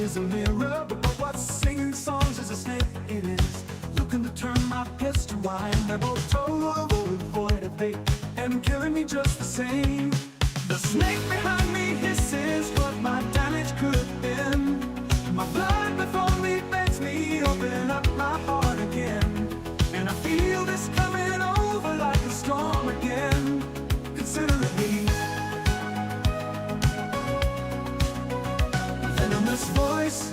is a mirror, but what's singing songs is a snake. It is looking to turn my piss to wine. They're both total void of hate and killing me just the same. The snake behind me hisses what my damage could have been. My blood before me begs me, open up my heart again. And I feel this coming over like a storm again. Consider it me. Venomous voice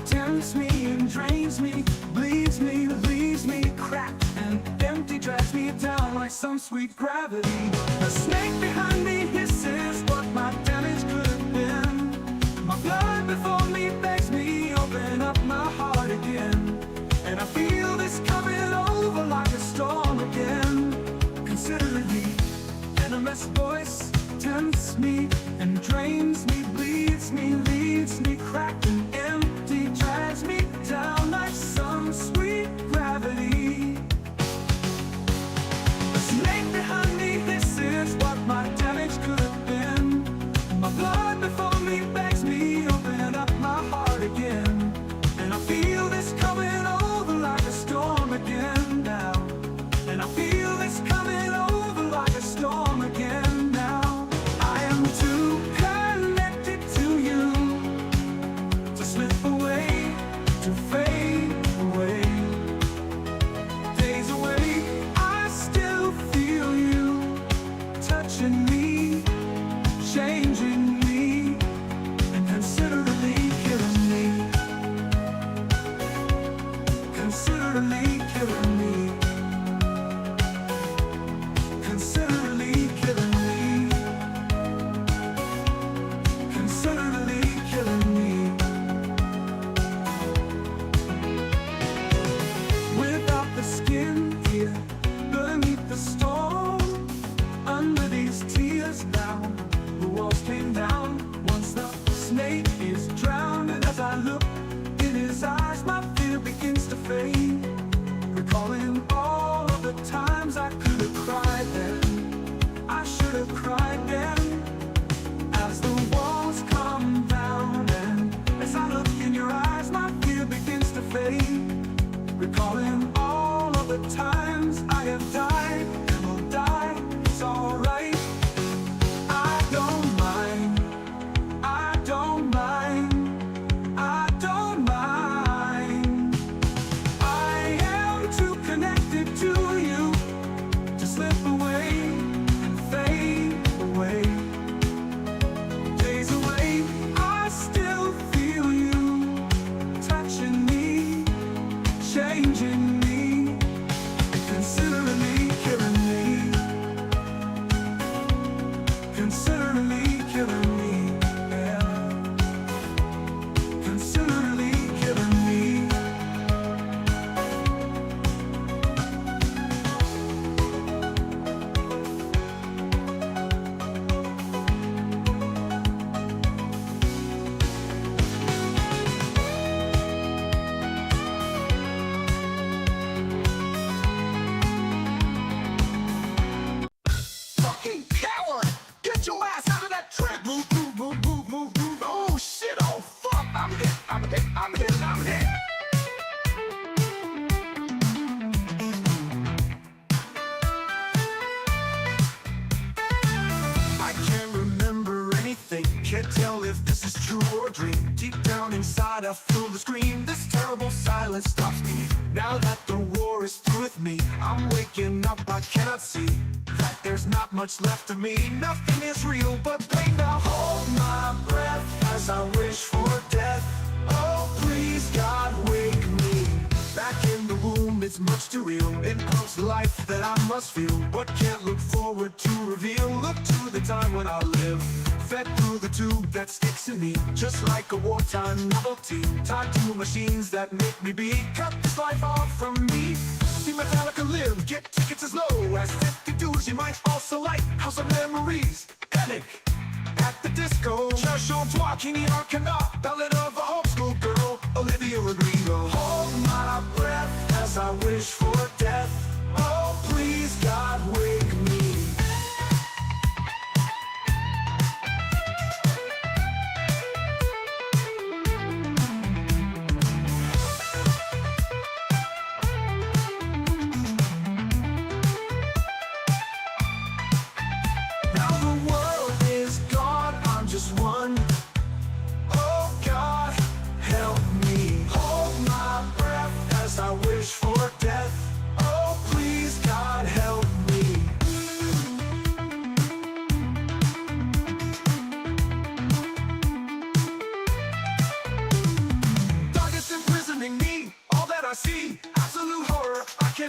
tempts me and drains me, bleeds me, leaves me cracked and empty, drags me down like some sweet gravity. The snake behind me hisses what my damage could have been. My blood before me begs me, open up my heart again. And I feel this coming over like a storm again. Consider it me. Venomous voice tempts me and drains me, bleeds me, leaves me cracked and empty, drags me down like some sweet gravity. The snake behind me, this is what my damage could have been. My blood before me begs me, open up my heart again. And I feel this coming over like a storm again now. And I feel this coming over like a storm again now. I am too connected to you to slip away, to fade away. Days away, I still feel you touching me, changing me, and considerably killing me. Considerably killing me. Considerably killing me. Considerably killing me. Without the skin here, beneath the storm, under these tears now, the walls came down. Once the snake is drowned, and as I look in his eyes, my fear begins to fade. Recalling all of the times I could have cried then, I should have cried then. As the walls come down, and as I look in your eyes, my fear begins to fade. Recalling all of the times I have died and will die, it's alright. I don't mind, I don't mind, I don't mind. I am too connected to you to slip away and fade away. Days away, I still feel you touching me, changing me, and considerably killing me. Considerably killing me, yeah. Considerably killing me. Fucking coward! Get your ass out of that trap! Move, move, move, move, move, move. Oh shit, oh fuck! I'm hit, I'm hit, I'm hit, I'm hit. I can't remember anything, can't tell if this is true or a dream. Deep down inside I feel the scream, this terrible silence stops me. Now that the war is through with me, I'm waking up, I cannot see that there's not much left of me. Nothing is real but pain. Now hold my breath as I wish for death. Oh please God, wake me. Back in the womb, it's much too real. It comes life that I must feel, but can't look forward to reveal. Look to the time when I live, fed through the tube that sticks in me, just like a wartime novelty, tied to machines that make me be. Cut this life off from me. See Metallica live, get tickets as low as 50 dudes. You might also like House of Memories, Panic at the Disco, Cherche Toi, Kini Arcana, Ballad of a Homeschool Girl, Olivia Rodrigo. Hold my breath as I wish for death. Oh please God, wake me.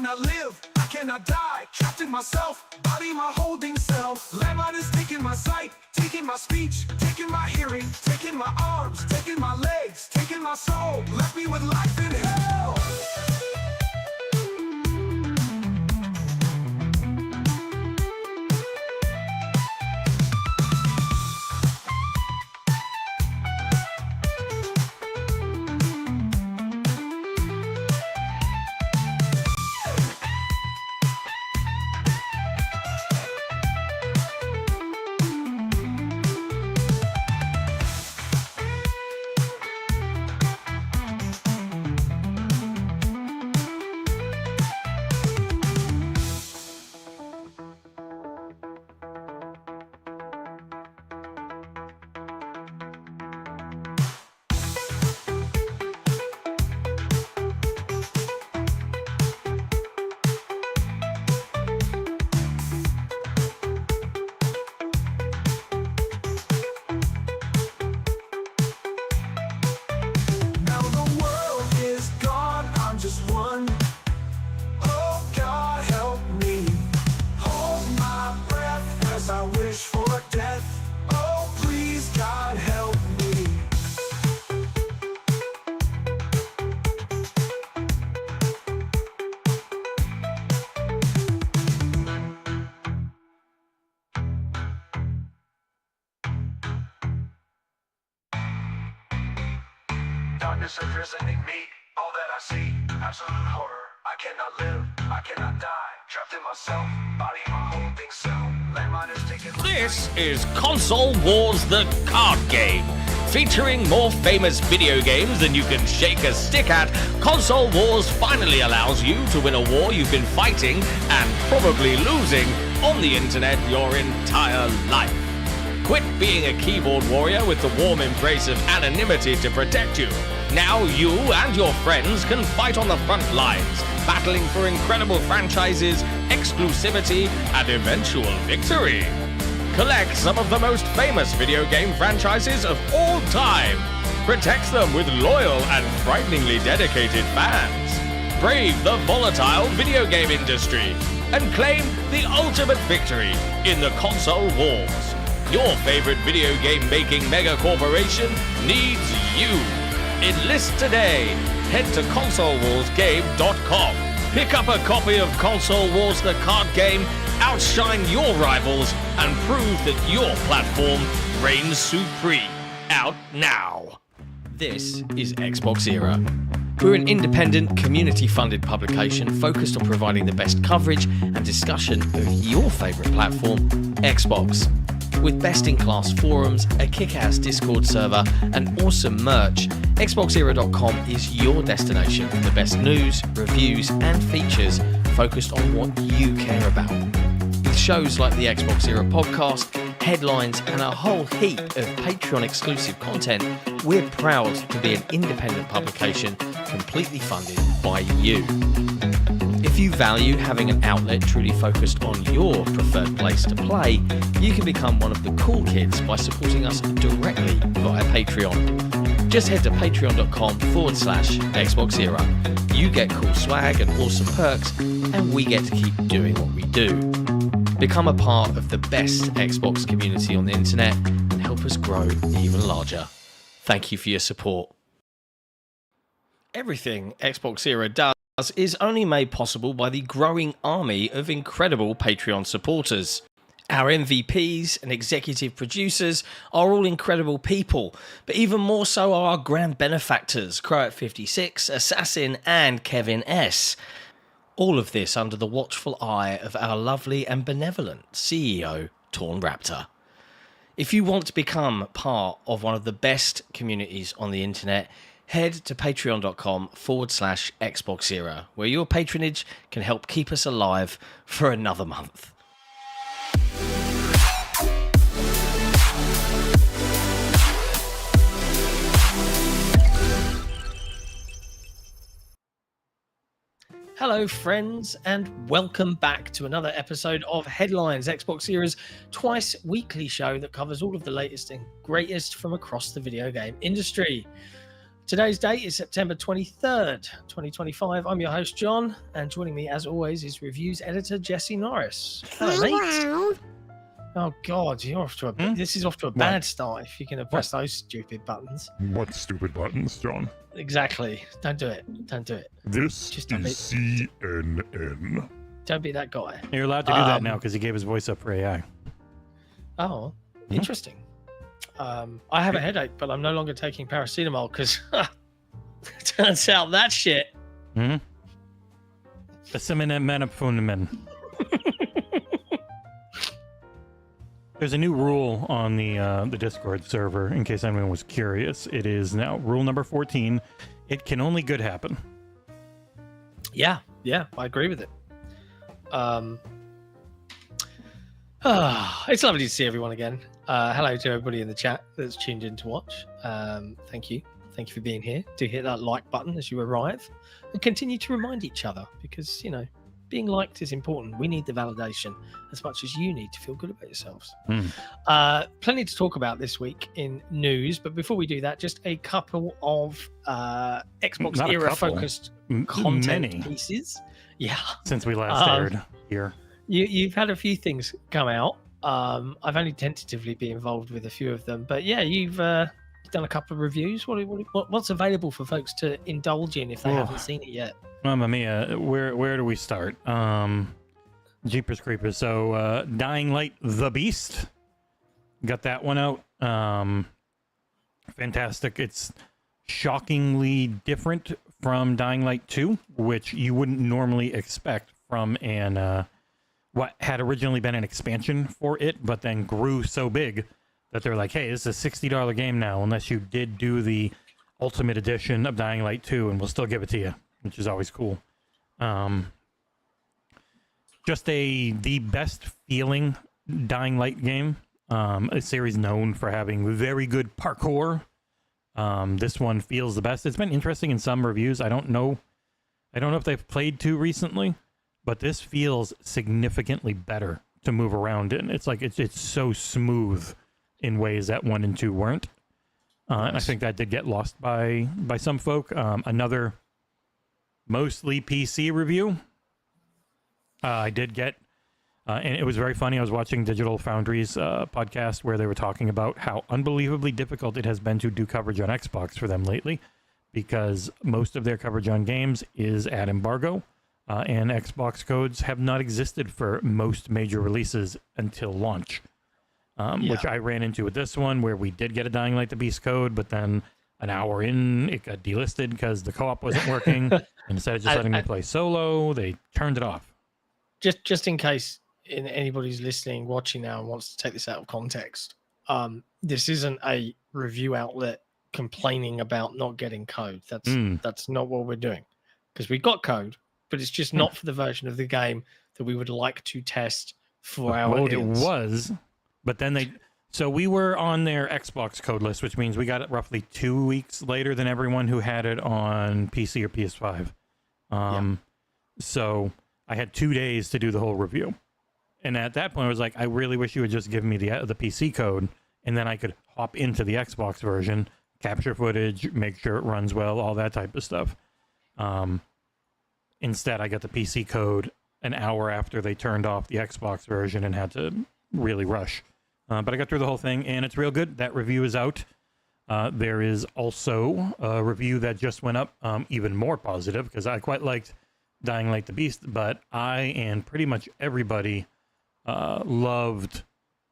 cannot live, I cannot die. Trapped in myself, body my holding cell. Landmine is taking my sight, taking my speech, taking my hearing, taking my arms, taking my legs, taking my soul. Left me with life in hell. Darkness imprisoning me, all that I see, absolute horror. I cannot live, I cannot die, trapped in myself, body my holding cell. Landmine is taking my This is Console Wars, the card game. Featuring more famous video games than you can shake a stick at, Console Wars finally allows you to win a war you've been fighting and probably losing on the internet your entire life. Quit being a keyboard warrior with the warm embrace of anonymity to protect you. Now you and your friends can fight on the front lines, battling for incredible franchises, exclusivity, and eventual victory. Collect some of the most famous video game franchises of all time. Protect them with loyal and frighteningly dedicated fans. Brave the volatile video game industry and claim the ultimate victory in the console wars. Your favorite video game making mega corporation needs you. Enlist today. Head to consolewarsgame.com. Pick up a copy of Console Wars the card game, outshine your rivals, and prove that your platform reigns supreme. Out now. This is XboxEra. We're an independent, community-funded publication focused on providing the best coverage and discussion of your favourite platform, Xbox. With best-in-class forums, a kick-ass Discord server, and awesome merch, XboxEra.com is your destination for the best news, reviews, and features focused on what you care about. With shows like the Xbox Era podcast, headlines, and a whole heap of Patreon-exclusive content, we're proud to be an independent publication completely funded by you. If you value having an outlet truly focused on your preferred place to play, you can become one of the cool kids by supporting us directly via Patreon. Just head to patreon.com/XboxEra. You get cool swag and awesome perks, and we get to keep doing what we do. Become a part of the best Xbox community on the internet and help us grow even larger. Thank you for your support. Everything XboxEra does is only made possible by the growing army of incredible Patreon supporters. Our MVPs and executive producers are all incredible people, but even more so are our grand benefactors, Croat56, Assassin, and Kevin S. All of this under the watchful eye of our lovely and benevolent CEO, Torn Raptor. If you want to become part of one of the best communities on the internet, head to patreon.com/XboxEra, where your patronage can help keep us alive for another month. Hello friends, and welcome back to another episode of Headlines, XboxEra's twice weekly show that covers all of the latest and greatest from across the video game industry. Today's date is September 23rd, 2025. I'm your host, John, and joining me, as always, is reviews editor Jesse Norris. Hello, mate. Oh, God, you're off to a this is off to a bad start if you're going to press those stupid buttons. What stupid buttons, John? Exactly. Don't do it. Don't do it. This Just is CNN. Don't be that guy. You're allowed to do that now because he gave his voice up for AI. Oh, interesting. I have a headache, but I'm no longer taking paracetamol because turns out that shit. There's a new rule on the Discord server, in case anyone was curious. It is now rule number 14. It can only good happen. Yeah, I agree with it. It's lovely to see everyone again. Hello to everybody in the chat that's tuned in to watch. Thank you for being here. Do hit that like button as you arrive and continue to remind each other, because being liked is important. We need the validation as much as you need to feel good about yourselves. Plenty to talk about this week in news, but before we do that, just a couple of Xbox era focused content pieces. Yeah, since we last aired here. You've had a few things come out. I've only tentatively been involved with a few of them, but yeah, you've done a couple of reviews. What's available for folks to indulge in if they haven't seen it yet? Mamma mia, where do we start? Jeepers Creepers. So, Dying Light: The Beast, got that one out. Fantastic. It's shockingly different from Dying Light 2, which you wouldn't normally expect from an what had originally been an expansion for it, but then grew so big that they're like, hey, this is a $60 game now, unless you did do the Ultimate Edition of Dying Light 2, and we'll still give it to you, which is always cool. Just the best feeling Dying Light game. A series known for having very good parkour. This one feels the best. It's been interesting in some reviews. I don't know if they've played 2 recently, but this feels significantly better to move around in. It's like it's so smooth in ways that 1 and 2 weren't. And I think that did get lost by some folk. Another mostly PC review I did get, and it was very funny. I was watching Digital Foundry's podcast where they were talking about how unbelievably difficult it has been to do coverage on Xbox for them lately, because most of their coverage on games is at embargo. And Xbox codes have not existed for most major releases until launch, which I ran into with this one, where we did get a Dying Light: The Beast code, but then an hour in, it got delisted because the co-op wasn't working. And instead of just letting me play solo, they turned it off. Just in case anybody's listening, watching now, and wants to take this out of context, this isn't a review outlet complaining about not getting code. That's not what we're doing, because we got code. But it's just not for the version of the game that we would like to test for our audience. It was, but then so we were on their Xbox code list, which means we got it roughly 2 weeks later than everyone who had it on PC or PS5. So I had 2 days to do the whole review. And at that point, I was like, I really wish you would just give me the PC code, and then I could hop into the Xbox version, capture footage, make sure it runs well, all that type of stuff. Instead, I got the PC code an hour after they turned off the Xbox version and had to really rush. But I got through the whole thing, and it's real good. That review is out. There is also a review that just went up, even more positive, because I quite liked Dying Light: The Beast, but I and pretty much everybody loved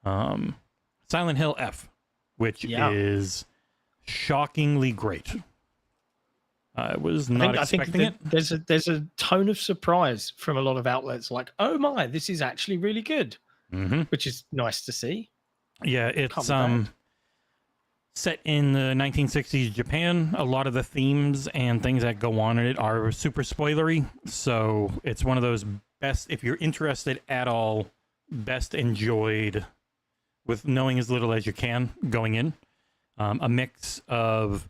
Silent Hill F, which is shockingly great. I was not expecting it. There's a tone of surprise from a lot of outlets, like, oh my, this is actually really good, which is nice to see. Yeah, it's set in the 1960s Japan. A lot of the themes and things that go on in it are super spoilery, so it's one of those best, if you're interested at all, best enjoyed with knowing as little as you can going in. A mix of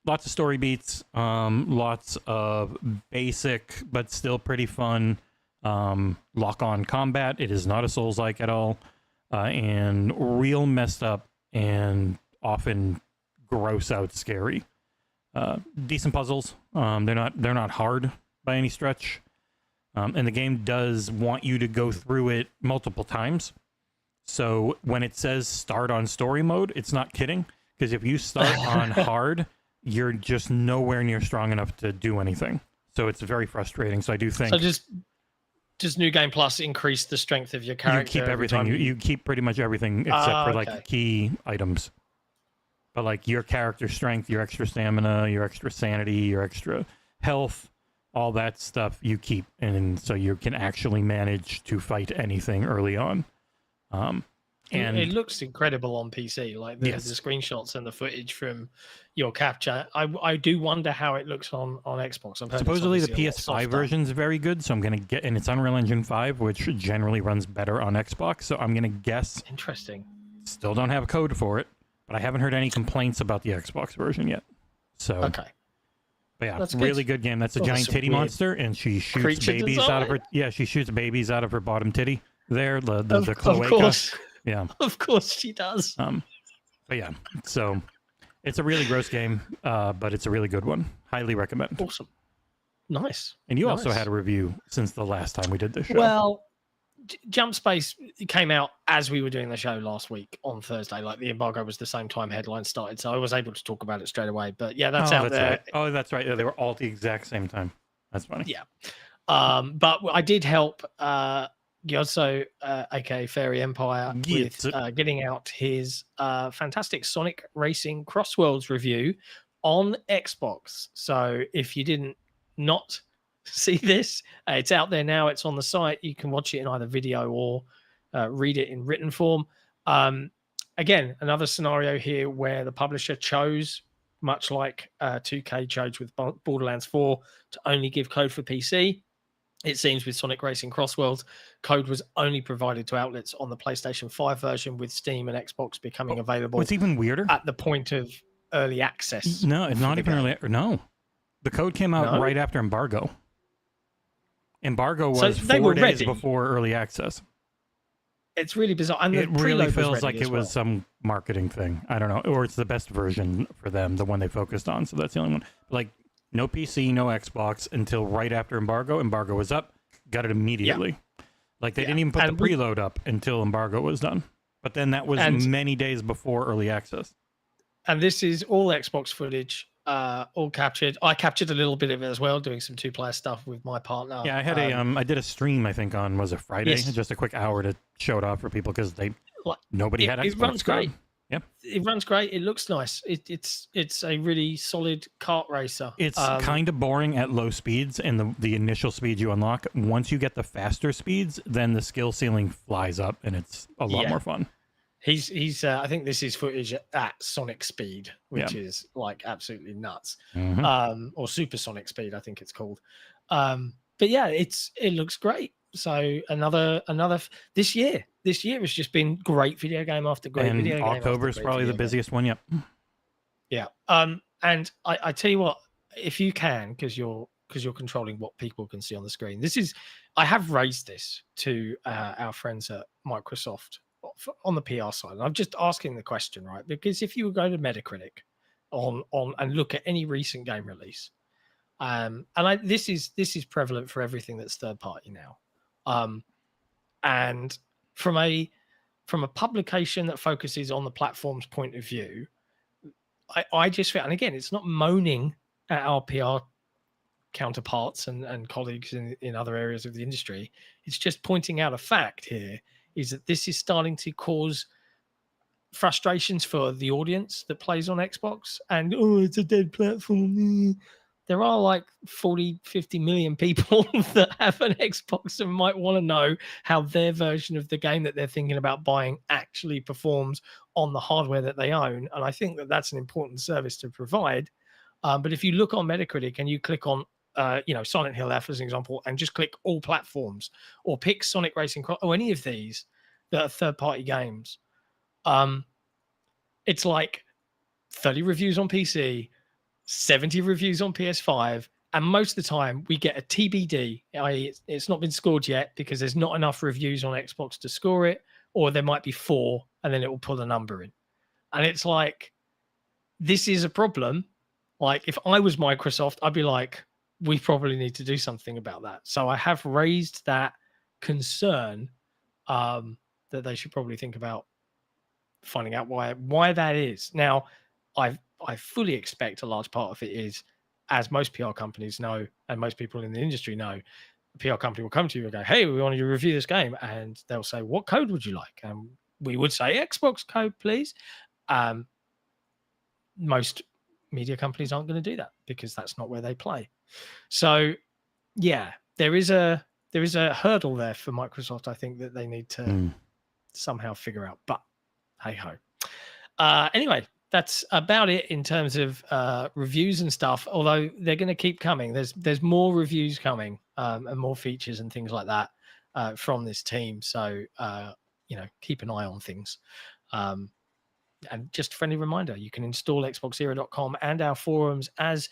lots of story beats, lots of basic but still pretty fun lock-on combat. It is not a Souls-like at all, and real messed up and often gross out scary. Decent puzzles. They're not hard by any stretch. And the game does want you to go through it multiple times. So when it says start on story mode, it's not kidding. Because if you start on hard, you're just nowhere near strong enough to do anything. So it's very frustrating. So I do think... So does New Game Plus increase the strength of your character? You keep everything. You keep pretty much everything except for like key items. But like your character strength, your extra stamina, your extra sanity, your extra health, all that stuff you keep. And so you can actually manage to fight anything early on. And it looks incredible on PC, like the screenshots and the footage from your capture. I do wonder how it looks on Xbox. Supposedly the PS5 version is very good, so I'm going to get, and it's Unreal Engine 5, which generally runs better on Xbox, so I'm going to guess. Interesting. Still don't have a code for it, but I haven't heard any complaints about the Xbox version yet. So, okay. But yeah, that's really good game. That's a giant titty monster, and she shoots babies out of her. Yeah, she shoots babies out of her bottom titty. There, the cloaca. Of course. Yeah. Of course she does. But yeah, so it's a really gross game, but it's a really good one. Highly recommend. Awesome. Nice. And you also had a review since the last time we did the show. Well, Jumpspace came out as we were doing the show last week on Thursday. Like the embargo was the same time headlines started, so I was able to talk about it straight away. But yeah, that's out there. Right. Oh, that's right. Yeah, they were all at the exact same time. That's funny. Yeah. But I did help Gyozzo, aka Fairy Empire, with getting out his fantastic Sonic Racing Crossworlds review on Xbox. So if you didn't not see this, it's out there now. It's on the site. You can watch it in either video or read it in written form. Again, another scenario here where the publisher chose, much like 2K chose with Borderlands 4, to only give code for PC. It seems with Sonic Racing Crossworlds, code was only provided to outlets on the PlayStation 5 version, with Steam and Xbox becoming available. What's even weirder? At the point of early access. No, it's not even early. No. The code came out right after embargo. Embargo was 4 days before early access. It's really bizarre. And it really feels like it was some marketing thing. I don't know. Or it's the best version for them, the one they focused on. So that's the only one. Like, no PC, no Xbox until right after embargo. Embargo was up. Got it immediately. Yeah. Like, they didn't even put the preload up until embargo was done. But then that was many days before early access. And this is all Xbox footage, all captured. I captured a little bit of it as well, doing some two-player stuff with my partner. Yeah, I had I did a stream, I think, on, was it Friday? Yes. Just a quick hour to show it off for people because nobody had Xbox. It runs great. Yeah, it runs great. It looks nice. It's a really solid kart racer. It's kind of boring at low speeds and the initial speeds you unlock. Once you get the faster speeds, then the skill ceiling flies up and it's a lot more fun. He's I think this is footage at Sonic speed, which is like absolutely nuts. Or supersonic speed, I think it's called. But yeah, it looks great. So another this year has just been great video game after great video game. October is probably the busiest one yet. Yeah. And I tell you what, if you can, because you're controlling what people can see on the screen. I have raised this to our friends at Microsoft on the PR side. And I'm just asking the question, right? Because if you go to Metacritic on and look at any recent game release, this is prevalent for everything that's third party now. And from a publication that focuses on the platform's point of view, I just feel, and again, it's not moaning at our PR counterparts and colleagues in other areas of the industry. It's just pointing out a fact here, is that this is starting to cause frustrations for the audience that plays on Xbox. And, it's a dead platform. There are like 40, 50 million people that have an Xbox and might want to know how their version of the game that they're thinking about buying actually performs on the hardware that they own. And I think that that's an important service to provide. But if you look on Metacritic and you click on, Silent Hill F as an example, and just click all platforms, or pick Sonic Racing or any of these that are third-party games, it's like 30 reviews on PC, 70 reviews on PS5, and most of the time we get a TBD, i.e. it's not been scored yet because there's not enough reviews on Xbox to score it, or there might be 4 and then it will pull a number in. And it's like, this is a problem Like, if I was Microsoft, I'd be like, we probably need to do something about that. So I have raised that concern that they should probably think about finding out why that is. Now, I fully expect a large part of it is, as most PR companies know, and most people in the industry know, a PR company will come to you and go, hey, we want you to review this game. And they'll say, what code would you like? And we would say, Xbox code, please. Most media companies aren't going to do that because that's not where they play. So, yeah, there is a hurdle there for Microsoft, I think, that they need to somehow figure out. But hey ho. Anyway, that's about it in terms of reviews and stuff. Although they're going to keep coming. There's more reviews coming and more features and things like that from this team. So keep an eye on things. And just a friendly reminder, you can install XboxEra.com and our forums as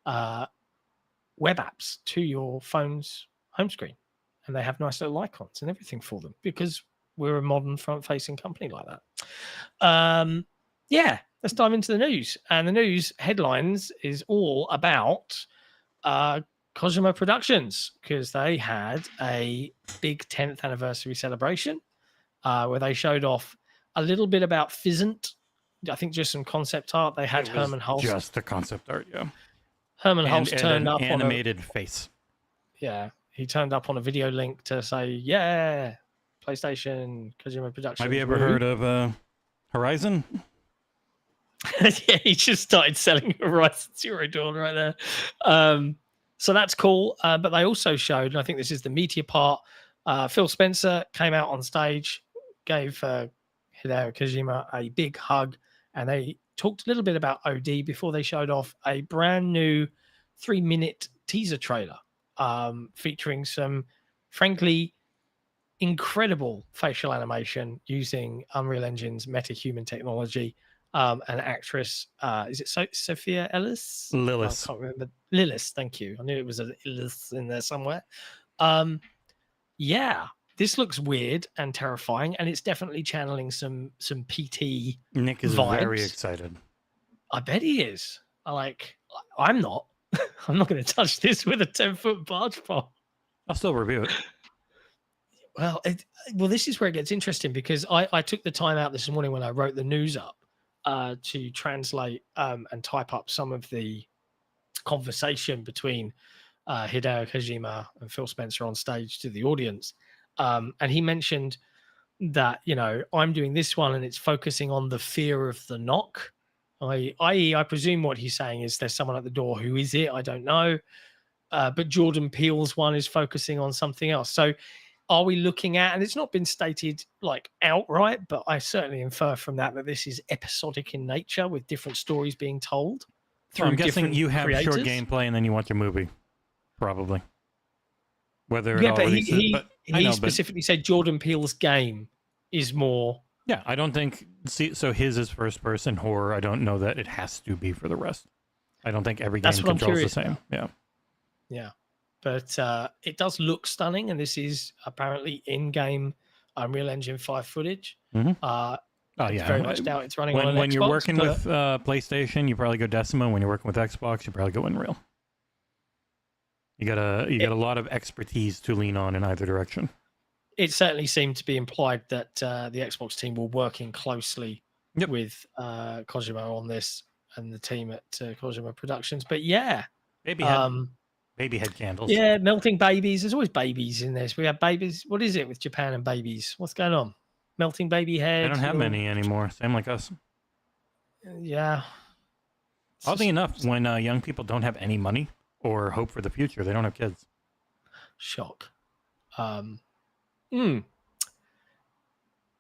web apps to your phone's home screen. And they have nice little icons and everything for them because we're a modern front-facing company like that. Yeah, let's dive into the news. And the news headlines is all about Kojima Productions because they had a big 10th anniversary celebration where they showed off a little bit about Fizzant. I think just some concept art. They had Herman Hulst. Just the concept art, yeah. Herman Hulst turned up animated face. Yeah, he turned up on a video link to say, yeah, PlayStation, Kojima Productions. Have you ever heard of Horizon? Yeah, he just started selling Horizon Zero Dawn right there. So that's cool. But they also showed, and I think this is the meteor part, Phil Spencer came out on stage, gave Hideo Kojima a big hug, and they talked a little bit about OD before they showed off a brand new 3-minute teaser trailer featuring some, frankly, incredible facial animation using Unreal Engine's metahuman technology. An actress, is it Sophia Lillis? Lillis. I can't remember. Lillis, thank you. I knew it was a Lillis in there somewhere. Yeah, this looks weird and terrifying, and it's definitely channeling some PT. Nick is vibes. very excited. I bet he is. I'm not. I'm not going to touch this with a 10-foot barge pole. I'll still review it. Well, this is where it gets interesting because I took the time out this morning when I wrote the news up to translate and type up some of the conversation between Hideo Kojima and Phil Spencer on stage to the audience. And he mentioned that, I'm doing this one and it's focusing on the fear of the knock. I.e., I presume what he's saying is there's someone at the door. Who is it? I don't know. But Jordan Peele's one is focusing on something else. So are we looking at, and it's not been stated like outright, but I certainly infer from that this is episodic in nature with different stories being told. So I'm guessing you have creators. short gameplay and then you watch a movie, probably. Whether Yeah, but he specifically said Jordan Peele's game is more. Yeah, I don't think. So his is first-person horror. I don't know that it has to be for the rest. I don't think every game controls the same. About. Yeah, but it does look stunning, and this is apparently in-game Unreal Engine 5 footage. Mm-hmm. Very much doubt it's running on an when Xbox, you're working with PlayStation, you probably go Decima. When you're working with Xbox, you probably go Unreal. You got a lot of expertise to lean on in either direction. It certainly seemed to be implied that the Xbox team were working closely with Kojima on this and the team at Kojima Productions. But yeah, baby head candles. Yeah, melting babies. There's always babies in this. We have babies. What is it with Japan and babies? What's going on? Melting baby head. They don't have many anymore. Same like us. Yeah. Oddly enough, when young people don't have any money or hope for the future, they don't have kids. Shock. Are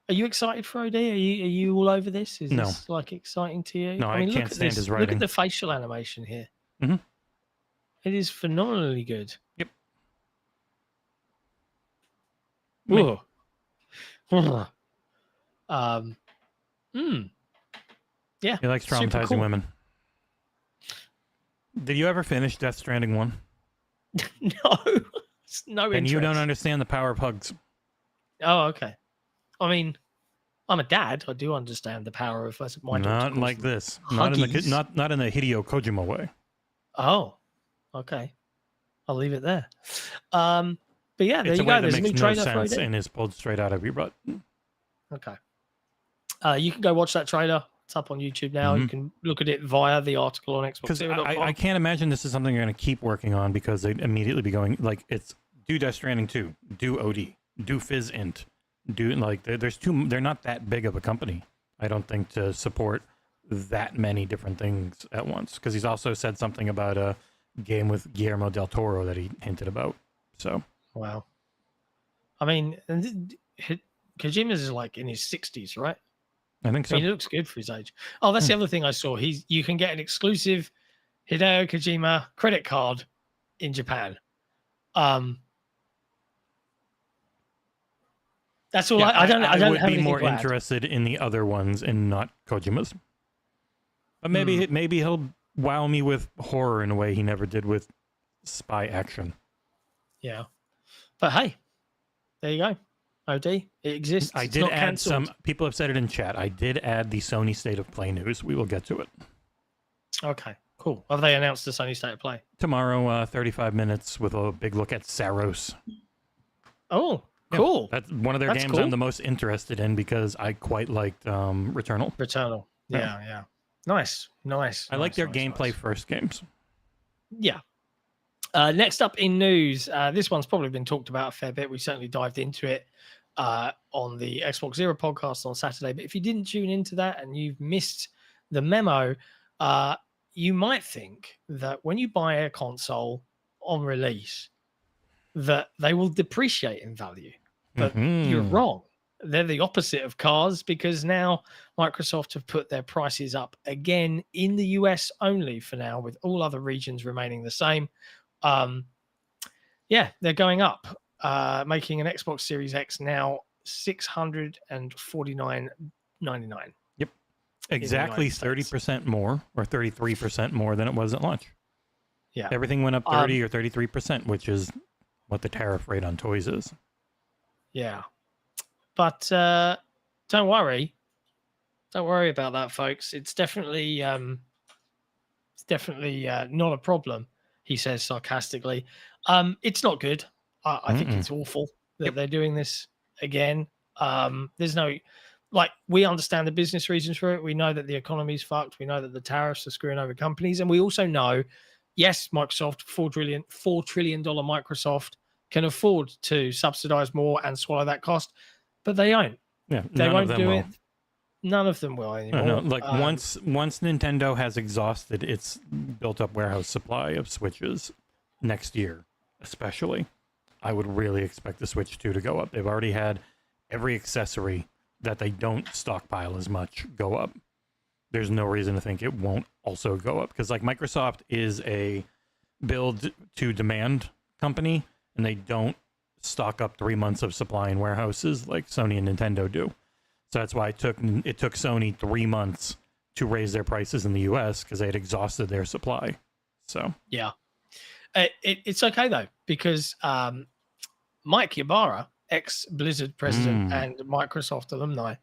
you excited for OD? Are you all over this? Is No. this like exciting to you? No, I can't stand his writing. Look at the facial animation here. Mm-hmm. It is phenomenally good. Yep. Whoa. Yeah. He likes traumatizing cool. women. Did you ever finish Death Stranding 1? No. No And interest. you don't understand the power of hugs. Oh, okay. I mean, I'm a dad. I do understand the power of my daughter. Not calls like them this. Not in the Huggies. not in the Hideo Kojima way. Oh, okay. I'll leave it there. But yeah, there It's you a way go. that There's a makes new no trailer for sense it. and is pulled straight out of your butt. Okay. You can go watch that trailer. It's up on YouTube now. You Mhm. can look at it via the article on Because XboxEra.com. I can't imagine this is something you're going to keep working on because they'd immediately be going like it's do Death Stranding 2, do OD, do Fizz Int, do like there's two. They're not that big of a company, I don't think, to support that many different things at once. Because he's also said something about a game with Guillermo del Toro that he hinted about. So Wow. I mean, Kojima's is like in his 60s, right? I think so. I mean, he looks good for his age. Oh, that's the other thing I saw. You can get an exclusive Hideo Kojima credit card in Japan. That's all. Yeah, I don't I have would be anything more to add. interested in the other ones and not Kojima's. But maybe he'll wow me with horror in a way he never did with spy action. Yeah, but hey, there you go. OD, it exists. I It's did not add cancelled. some. People have said it in chat. I did add the Sony State of Play news. We will get to it Okay, cool. Have they announced the Sony State of Play? tomorrow. 35 minutes with a big look at Saros. Oh, Yeah, cool. That's one of their That's games cool. I'm the most interested in because I quite liked Returnal. Returnal. Yeah. Yeah. Nice. I like their gameplay first games. Yeah. Next up in news, this one's probably been talked about a fair bit. We certainly dived into it on the XboxEra podcast on Saturday. But if you didn't tune into that and you've missed the memo, you might think that when you buy a console on release, that they will depreciate in value. But you're wrong. They're the opposite of cars because now Microsoft have put their prices up again in the US only for now, with all other regions remaining the same. Yeah, they're going up, making an Xbox Series X now $649.99. Yep. Exactly United States. 30% more or 33% more than it was at launch. Yeah. Everything went up 30 or 33%, which is what the tariff rate on toys is. Yeah. But don't worry. Don't worry about that, folks. It's definitely not a problem, he says sarcastically. It's not good. I think it's awful that they're doing this again. There's no, like, we understand the business reasons for it. We know that the economy's fucked. We know that the tariffs are screwing over companies. And we also know, yes, Microsoft, $4 trillion Microsoft can afford to subsidize more and swallow that cost, but they don't. Yeah, They none won't of them do will. it. None of them will anymore. No, like once Nintendo has exhausted its built-up warehouse supply of Switches next year, especially, I would really expect the Switch 2 to go up. They've already had every accessory that they don't stockpile as much go up. There's no reason to think it won't also go up because, like, Microsoft is a build-to-demand company, and they don't stock up 3 months of supply in warehouses like Sony and Nintendo do. So that's why it took Sony 3 months to raise their prices in the US because they had exhausted their supply. So yeah, it's okay though because Mike Ybarra, ex-Blizzard president and Microsoft alumni,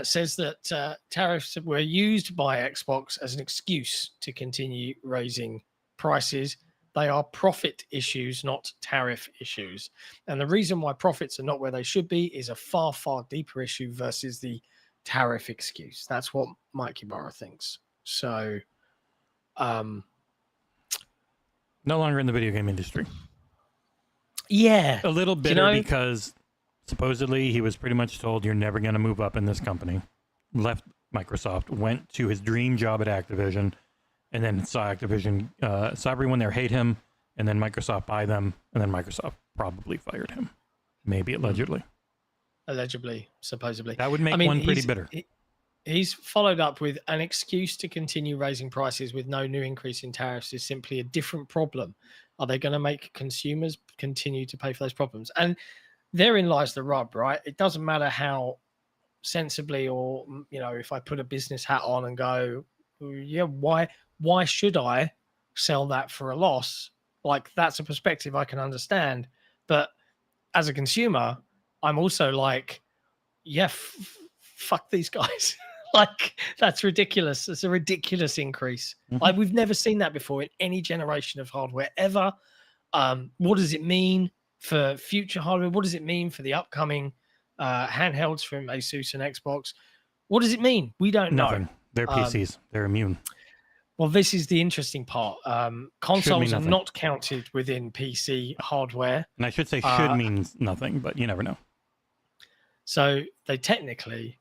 says that tariffs were used by Xbox as an excuse to continue raising prices. They are profit issues, not tariff issues. And the reason why profits are not where they should be is a far, far deeper issue versus the tariff excuse. That's what Mike Ybarra thinks. So, no longer in the video game industry. yeah. A little bitter know- because supposedly he was pretty much told you're never going to move up in this company. Left Microsoft, went to his dream job at Activision, and then saw Activision, saw everyone there hate him, and then Microsoft buy them, and then Microsoft probably fired him. Maybe allegedly. Allegedly, supposedly. That would make one pretty he's- bitter. He's followed up with an excuse to continue raising prices with no new increase in tariffs is simply a different problem. Are they going to make consumers continue to pay for those problems? And therein lies the rub, right? It doesn't matter how sensibly or, if I put a business hat on and go, yeah, why should I sell that for a loss? Like, that's a perspective I can understand. But as a consumer, I'm also like, yeah, fuck these guys. Like, that's ridiculous. It's a ridiculous increase. Mhm. Like, we've never seen that before in any generation of hardware ever. What does it mean for future hardware? What does it mean for the upcoming handhelds from Asus and Xbox? What does it mean? We don't know. Nothing. They're PCs. They're immune. Well, this is the interesting part. Consoles are nothing. not counted within PC hardware. And I should say should means nothing, but you never know. So they technically,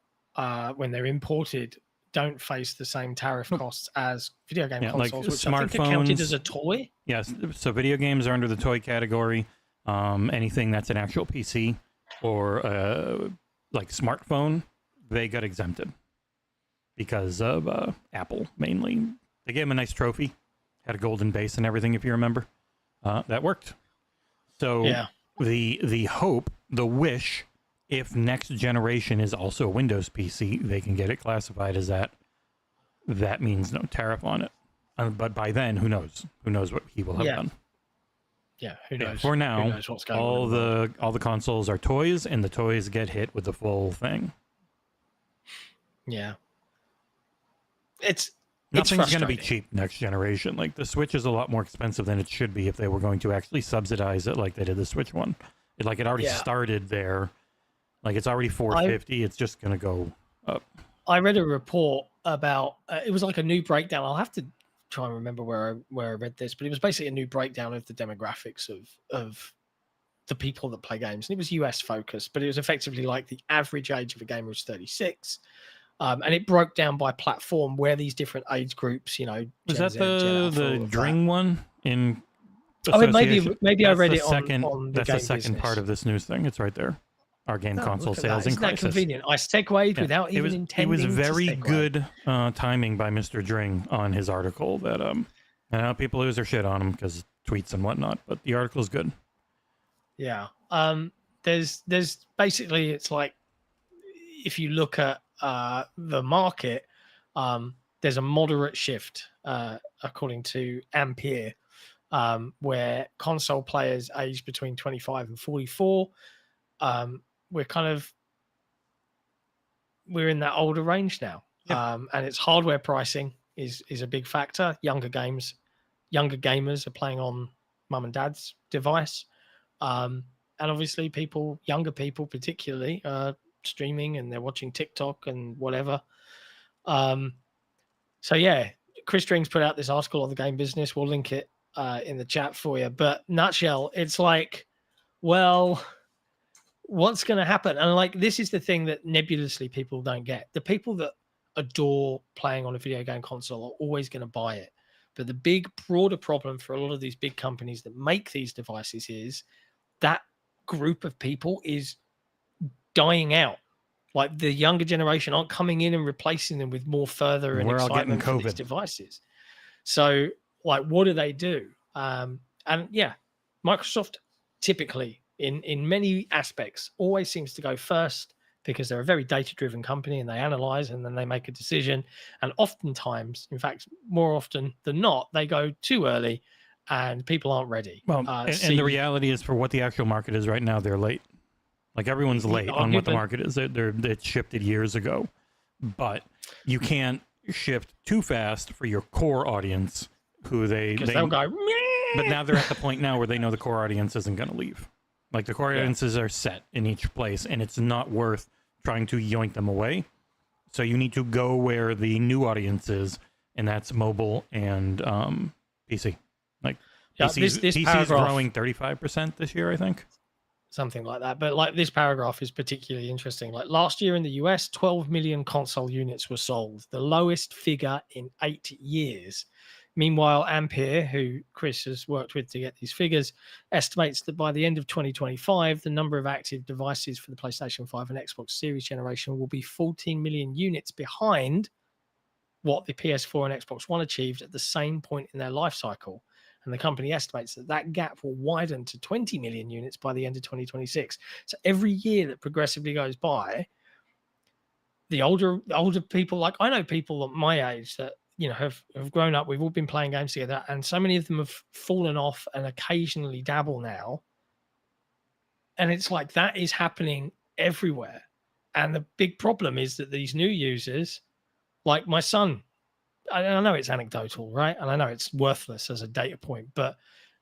when they're imported, don't face the same tariff costs as video game like consoles, which I think are counted as a toy. Yes. So video games are under the toy category. Anything that's an actual PC or like smartphone, they got exempted because of Apple mainly. They gave him a nice trophy, had a golden base and everything, if you remember. That worked. So Yeah. the hope, the wish, if next generation is also a Windows PC, they can get it classified as that. That means no tariff on it. But by then, who knows? Who knows what he will have done? Yeah, who knows? For now, Who knows what's going all on. all the consoles are toys, and the toys get hit with the full thing. Yeah. It's Nothing's going to be frustrating. cheap next generation. Like the Switch is a lot more expensive than it should be if they were going to actually subsidize it like they did the Switch one. It already Yeah. started there. Like it's already $450. It's just going to go up. I read a report about it was like a new breakdown. I'll have to try and remember where I read this, but it was basically a new breakdown of the demographics of the people that play games, and it was US focused, but it was effectively like the average age of a gamer is 36, and it broke down by platform where these different age groups, Was Gen that Z, Gen Alpha, all the of Dring one in? Oh, association? maybe I That's read the it second, on the That's the game second business. part of this news thing. It's right there. Our game Oh, console look at sales that. in Isn't that crisis. convenient? I segued without even intending. It was very to segue. good timing by Mr. Dring on his article. That I know people lose their shit on him because tweets and whatnot, but the article is good. Yeah. There's basically, it's like if you look at the market, there's a moderate shift according to Ampere, where console players aged between 25 and 44, we're in that older range now. Yep. And it's hardware pricing is a big factor. Younger gamers are playing on mum and dad's device. And obviously younger people particularly, streaming and they're watching TikTok and whatever. So yeah, Chris Dring's put out this article on the game business. We'll link it in the chat for you. But nutshell, it's like, well, what's going to happen? And like, this is the thing that nebulously people don't get. The people that adore playing on a video game console are always going to buy it. But the big, broader problem for a lot of these big companies that make these devices is that group of people is dying out. Like the younger generation aren't coming in and replacing them with more further and We're all getting excitement for these COVID. devices. So like, what do? And yeah, Microsoft typically in many aspects always seems to go first because they're a very data-driven company and they analyze and then they make a decision. And oftentimes, in fact, more often than not, they go too early and people aren't ready. Well, and the reality is for what the actual market is right now, they're late. Like everyone's late on what the market is. It shifted years ago, but you can't shift too fast for your core audience who they'll go, but now they're at the point now where they know the core audience isn't going to leave. Like the core audiences are set in each place and it's not worth trying to yoink them away. So you need to go where the new audience is, and that's mobile and PC. Like this PC's paragraph, growing 35% this year, I think. something like that. But like this paragraph is particularly interesting. Like last year in the US, 12 million console units were sold, the lowest figure in 8 years. Meanwhile, Ampere, who Chris has worked with to get these figures, estimates that by the end of 2025, the number of active devices for the PlayStation 5 and Xbox Series generation will be 14 million units behind what the PS4 and Xbox One achieved at the same point in their life cycle. And the company estimates that that gap will widen to 20 million units by the end of 2026. So every year that progressively goes by, the older people, like I know people at my age that have grown up. We've all been playing games together, and so many of them have fallen off and occasionally dabble now. And it's like that is happening everywhere. And the big problem is that these new users, like my son, I know it's anecdotal, right? And I know it's worthless as a data point, but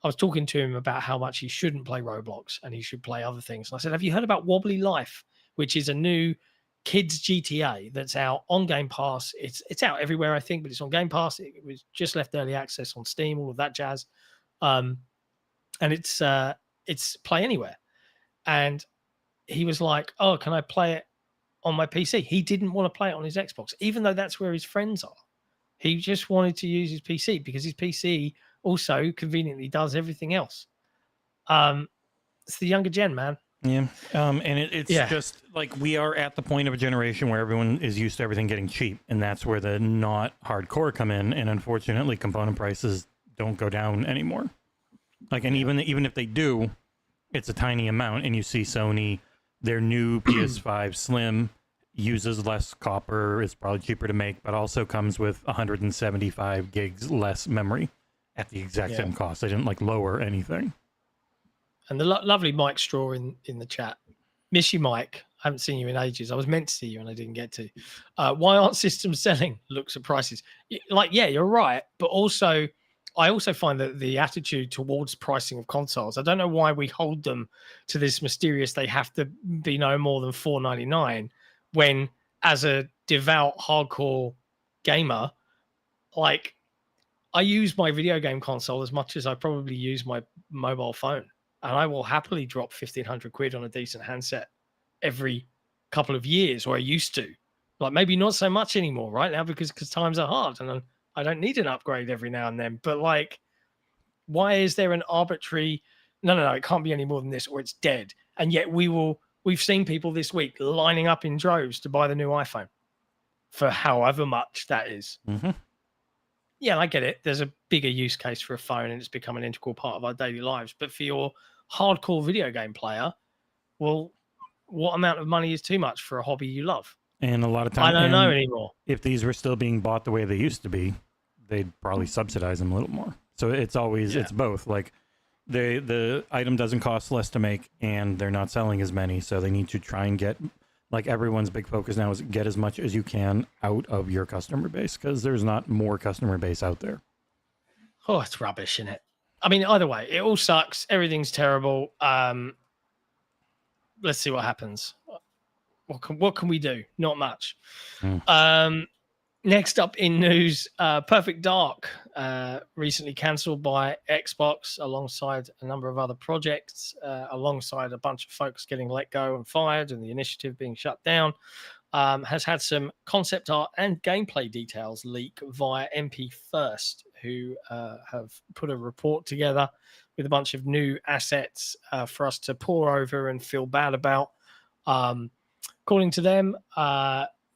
I was talking to him about how much he shouldn't play Roblox and he should play other things. And I said, have you heard about Wobbly Life, which is a new kids GTA that's out on Game Pass? It's out everywhere, I think, but it's on Game Pass. It was just left early access on Steam, all of that jazz. And it's play anywhere. And he was like, oh, can I play it on my PC? He didn't want to play it on his Xbox, even though that's where his friends are. He just wanted to use his PC because his PC also conveniently does everything else. It's the younger gen, man. Yeah. And it's just like we are at the point of a generation where everyone is used to everything getting cheap. And that's where the not hardcore come in. And unfortunately, component prices don't go down anymore. Like, and even if they do, it's a tiny amount. And you see Sony, their new PS5 Slim uses less copper. It's probably cheaper to make, but also comes with 175 gigs less memory at the exact same cost. They didn't like lower anything. And the lovely Mike Straw in the chat. Miss you, Mike. I haven't seen you in ages. I was meant to see you and I didn't get to. Why aren't systems selling? Looks at prices. Like, yeah, you're right. But also, I also find that the attitude towards pricing of consoles, I don't know why we hold them to this mysterious, they have to be no more than $4.99, when as a devout hardcore gamer, like, I use my video game console as much as I probably use my mobile phone. And I will happily drop 1,500 quid on a decent handset every couple of years, or I used to. Like, maybe not so much anymore right now because times are hard and I don't need an upgrade every now and then. But like, why is there an arbitrary, no, it can't be any more than this or it's dead. And yet we've seen people this week lining up in droves to buy the new iPhone for however much that is. Mm-hmm. Yeah, I get it. There's a bigger use case for a phone and it's become an integral part of our daily lives. But for your hardcore video game player, well, what amount of money is too much for a hobby you love? And a lot of times, I don't know anymore. If these were still being bought the way they used to be, they'd probably subsidize them a little more. So it's always, it's both. Like, the item doesn't cost less to make and they're not selling as many. So they need to try and get, like, everyone's big focus now is get as much as you can out of your customer base, because there's not more customer base out there. Oh, it's rubbish, isn't it? I mean, either way, it all sucks. Everything's terrible. Let's see what happens. What can we do? Not much. Next up in news, Perfect Dark, recently cancelled by Xbox alongside a number of other projects, alongside a bunch of folks getting let go and fired and the initiative being shut down, has had some concept art and gameplay details leak via MP First, who have put a report together with a bunch of new assets for us to pore over and feel bad about. According to them,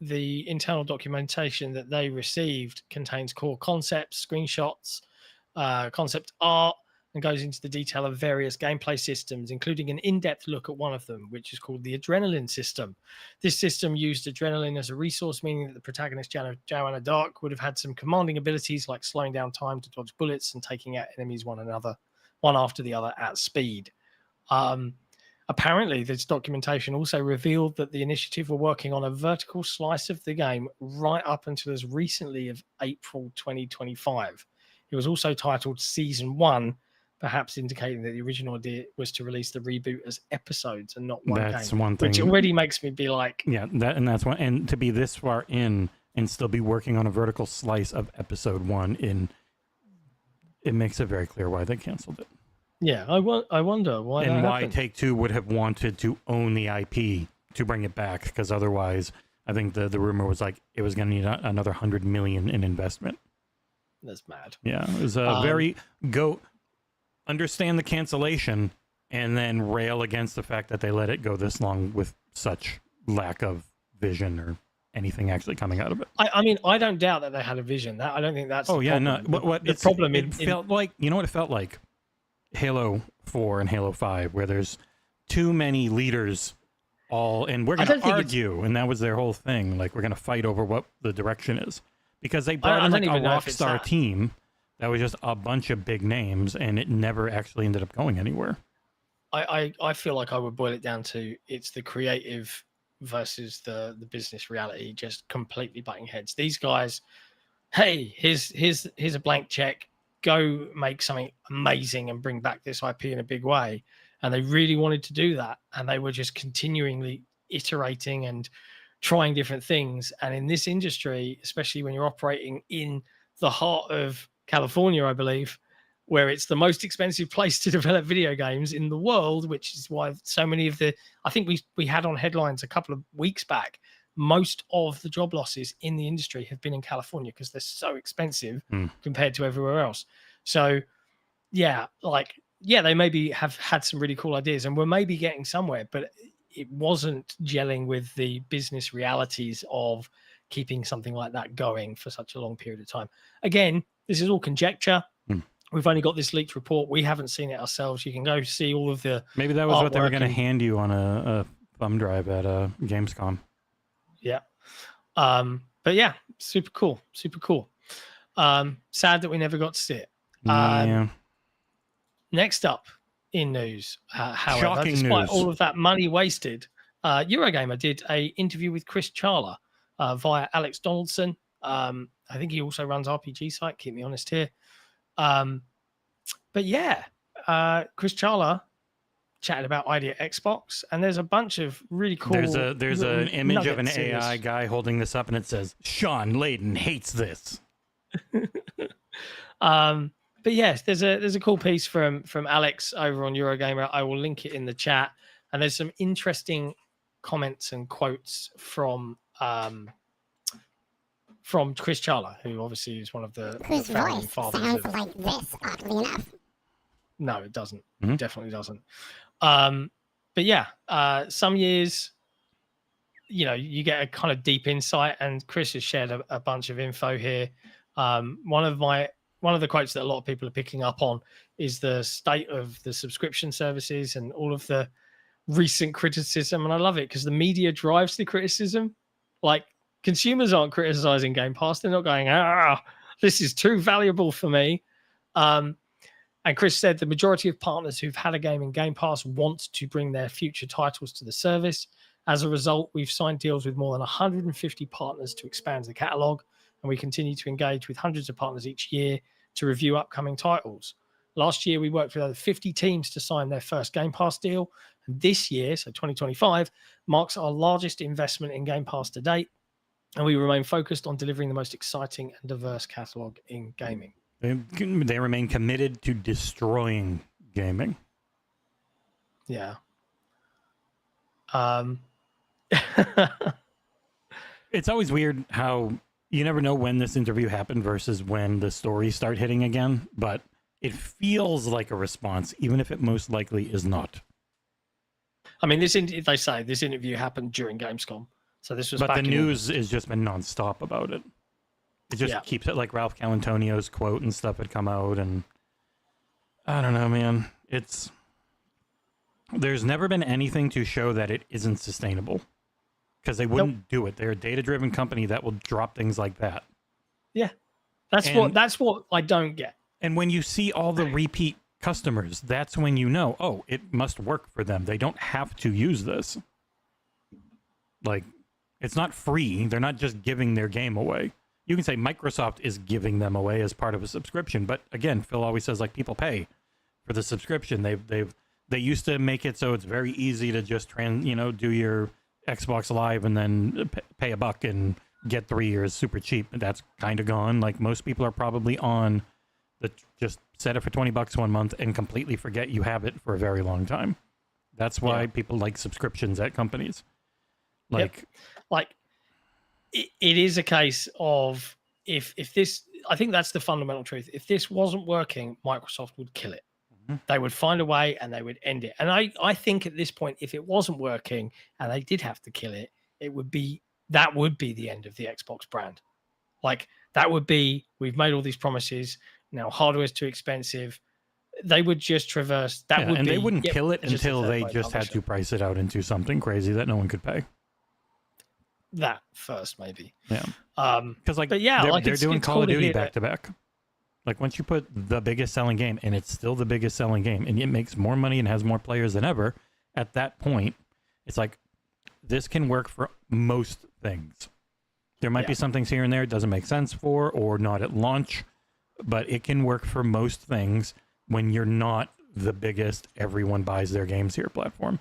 the internal documentation that they received contains core concepts, screenshots, concept art, and goes into the detail of various gameplay systems, including an in-depth look at one of them, which is called the Adrenaline system. This system used adrenaline as a resource, meaning that the protagonist, Joanna Dark, would have had some commanding abilities like slowing down time to dodge bullets and taking out enemies one after the other at speed. Apparently, this documentation also revealed that the initiative were working on a vertical slice of the game right up until as recently as April 2025. It was also titled Season 1, perhaps indicating that the original idea was to release the reboot as episodes and not one game. That's one thing. Which already makes me be like... Yeah, that's one. And to be this far in and still be working on a vertical slice of episode 1, it makes it very clear why they canceled it. Yeah, I wonder why. And why happened. Take-Two would have wanted to own the IP to bring it back, because otherwise, I think the rumor was like it was going to need another $100 million in investment. That's mad. Yeah, it was understand the cancellation and then rail against the fact that they let it go this long with such lack of vision or anything actually coming out of it. I mean, I don't doubt that they had a vision. I don't think that's. Oh the yeah, problem. no. What the problem? It felt like, you know what it felt like? Halo 4 and Halo 5, where there's too many leaders and we're going to argue, and that was their whole thing. Like, we're going to fight over what the direction is, because they brought in like a Rockstar team that was just a bunch of big names, and it never actually ended up going anywhere. I feel like I would boil it down to it's the creative versus the business reality just completely butting heads. These guys, hey, here's a blank check, go make something amazing and bring back this IP in a big way. And they really wanted to do that, and they were just continually iterating and trying different things. And in this industry, especially when you're operating in the heart of California, I believe, where it's the most expensive place to develop video games in the world, which is why so many of the, I think we had on headlines a couple of weeks back, most of the job losses in the industry have been in California because they're so expensive compared to everywhere else. So yeah, they maybe have had some really cool ideas and we're maybe getting somewhere, but it wasn't gelling with the business realities of keeping something like that going for such a long period of time. Again, this is all conjecture. We've only got this leaked report. We haven't seen it ourselves. You can go see all of the Maybe that was what they were going to hand you on a thumb drive at Gamescom. Yeah. But yeah, super cool. Sad that we never got to see it. Yeah. Next up in news, however, Shocking despite news. all of that money wasted, Eurogamer did a interview with Chris Charla via Alex Donaldson. I think he also runs RPG Site. Keep me honest here. But yeah, Chris Charla chatted about ID at Xbox, and there's a bunch of really cool. There's an image of an nuggets in AI this. guy holding this up, and it says Sean Layden hates this. But yes, there's a cool piece from Alex over on Eurogamer. I will link it in the chat, and there's some interesting comments and quotes from Chris Charla, who obviously is one of the founding fathers. Sounds like this, oddly enough. No, it doesn't. Mhm. It definitely doesn't. But yeah, some years, you get a kind of deep insight, and Chris has shared a bunch of info here. One of the quotes that a lot of people are picking up on is the state of the subscription services and all of the recent criticism. And I love it because the media drives the criticism. Like, consumers aren't criticizing Game Pass. They're not going, this is too valuable for me. And Chris said the majority of partners who've had a game in Game Pass want to bring their future titles to the service. As a result, we've signed deals with more than 150 partners to expand the catalog, and we continue to engage with hundreds of partners each year to review upcoming titles. Last year, we worked with over 50 teams to sign their first Game Pass deal. And this year, so 2025, marks our largest investment in Game Pass to date. And we remain focused on delivering the most exciting and diverse catalog in gaming. They remain committed to destroying gaming. Yeah. It's always weird how you never know when this interview happened versus when the stories start hitting again, but it feels like a response, even if it most likely is not. I mean, they say this interview happened during Gamescom. So this was But back the in news has just been nonstop about it. It just keeps it, like Ralph Calantonio's quote and stuff had come out, and I don't know, man. There's never been anything to show that it isn't sustainable, because they wouldn't do it. They're a data-driven company that will drop things like that. Yeah, that's what I don't get. And when you see all the repeat customers, that's when you know, oh, it must work for them. They don't have to use this. Like, it's not free. They're not just giving their game away. You can say Microsoft is giving them away as part of a subscription, but again, Phil always says, like, people pay for the subscription. They used to make it so it's very easy to just do your Xbox Live and then pay $1 and get 3 years super cheap. That's kind of gone. Like, most people are probably on the just set it for $20 1 month and completely forget you have it for a very long time. That's why people like subscriptions at companies. Like, it is a case of if this, I think that's the fundamental truth. If this wasn't working, Microsoft would kill it. They would find a way and they would end it. And I think at this point, if it wasn't working and they did have to kill it, that would be the end of the Xbox brand. Like, that would be, we've made all these promises. Now hardware is too expensive. They would just traverse. They wouldn't kill it until they just had to price it out into something crazy that no one could pay. That first, maybe. Yeah. Because they're doing Call of Duty back to back. Like, once you put the biggest selling game, and it's still the biggest selling game, and it makes more money and has more players than ever, at that point, it's like this can work for most things. There might be Yeah. some things here and there it doesn't make sense for, or not at launch, but it can work for most things when you're not the biggest everyone buys their games here platform.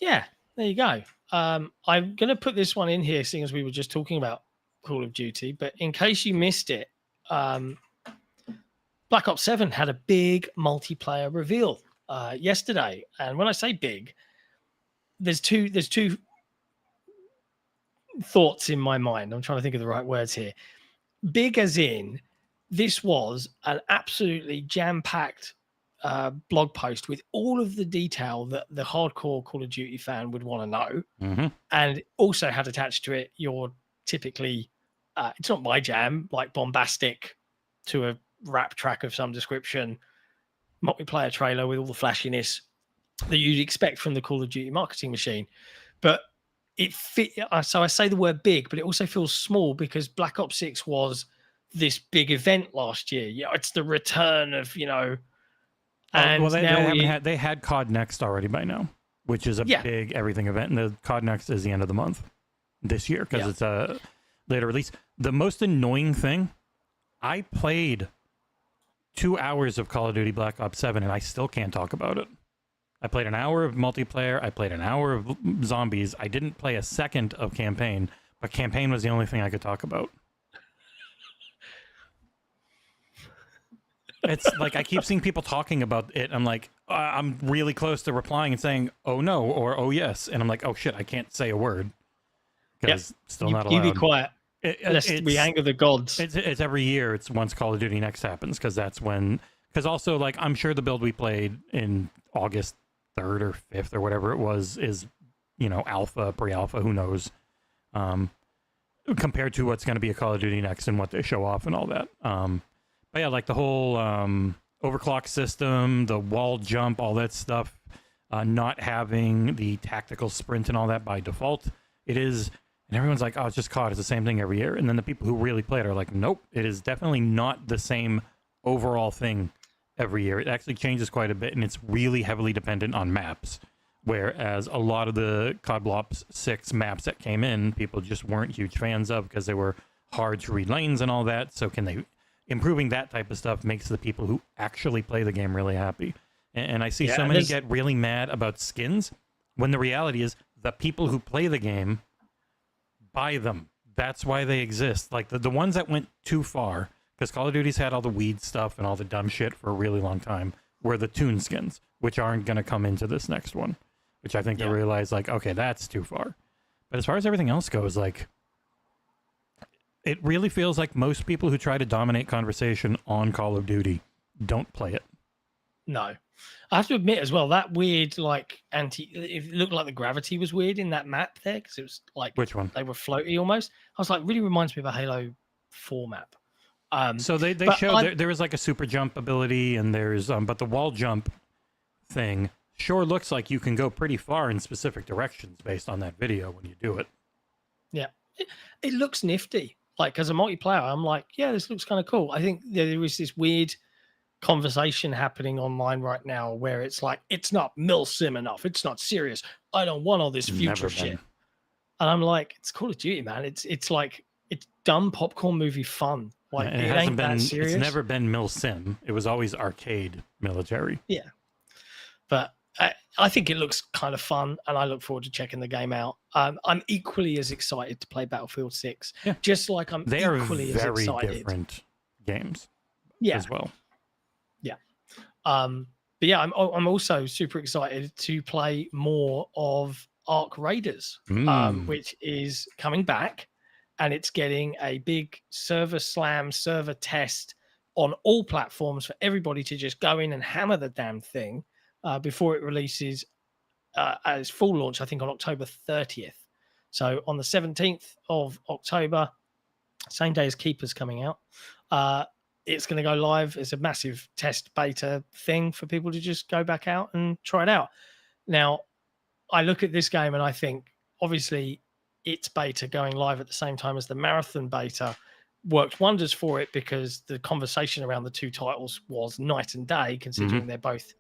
Yeah, there you go. I'm going to put this one in here, seeing as we were just talking about Call of Duty. But in case you missed it, Black Ops 7 had a big multiplayer reveal yesterday. And when I say big, there's two thoughts in my mind. I'm trying to think of the right words here. Big as in, this was an absolutely jam-packed blog post with all of the detail that the hardcore Call of Duty fan would want to know, and also had attached to it your typically it's not my jam, like bombastic to a rap track of some description multiplayer trailer with all the flashiness that you'd expect from the Call of Duty marketing machine. But it fit, so I say the word big, but it also feels small because Black Ops 6 was this big event last year. It's the return of, and they had COD Next already by now, which is a big everything event, and the COD Next is the end of the month this year because it's a later release. The most annoying thing, I played 2 hours of Call of Duty Black Ops 7 and I still can't talk about it. I played an hour of multiplayer, I played an hour of zombies, I didn't play a second of campaign, but campaign was the only thing I could talk about. It's like I keep seeing people talking about it. I'm like, I'm really close to replying and saying, "Oh no" or "Oh yes," and I'm like, "Oh shit, I can't say a word because still not allowed." You be quiet, lest we anger the gods. It's every year. It's once Call of Duty Next happens because that's when. Because also, like, I'm sure the build we played in August 3rd or 5th or whatever it was is, alpha, pre-alpha, who knows, compared to what's going to be a Call of Duty Next and what they show off and all that. But yeah, like the whole overclock system, the wall jump, all that stuff, not having the tactical sprint and all that by default. It is, and everyone's like, oh, it's just COD. It's the same thing every year. And then the people who really play it are like, nope, it is definitely not the same overall thing every year. It actually changes quite a bit, and it's really heavily dependent on maps. Whereas a lot of the COD Blops 6 maps that came in, people just weren't huge fans of because they were hard to read lanes and all that. So improving that type of stuff makes the people who actually play the game really happy. And I see so many get really mad about skins when the reality is the people who play the game buy them. That's why they exist. Like the ones that went too far, because Call of Duty's had all the weed stuff and all the dumb shit for a really long time, were the tune skins, which aren't going to come into this next one, which I think they realize, like, okay, that's too far. But as far as everything else goes, like, it really feels like most people who try to dominate conversation on Call of Duty don't play it. No. I have to admit as well, that weird, like, it looked like the gravity was weird in that map there, because it was like... Which one? They were floaty almost. I was like, really reminds me of a Halo 4 map. So they showed there is like a super jump ability, and there's but the wall jump thing sure looks like you can go pretty far in specific directions based on that video when you do it. Yeah. It looks nifty. Like, as a multiplayer, I'm like, yeah, this looks kind of cool. I think there is this weird conversation happening online right now where it's like, it's not milsim enough. It's not serious. I don't want all this future shit. And I'm like, it's Call of Duty, man. It's like, it's dumb popcorn movie fun. Like, it hasn't been, it's never been milsim. It was always arcade military. Yeah. But I think it looks kind of fun, and I look forward to checking the game out. I'm equally as excited to play Battlefield 6, just like I'm equally as excited. They are very different games as well. Yeah. But yeah, I'm also super excited to play more of Arc Raiders, which is coming back, and it's getting a big server test on all platforms for everybody to just go in and hammer the damn thing. Before it releases as full launch, I think on October 30th. So on the 17th of October, same day as Keeper's coming out, it's going to go live. It's a massive test beta thing for people to just go back out and try it out. Now, I look at this game and I think, obviously, its beta going live at the same time as the Marathon beta worked wonders for it, because the conversation around the two titles was night and day, considering they're both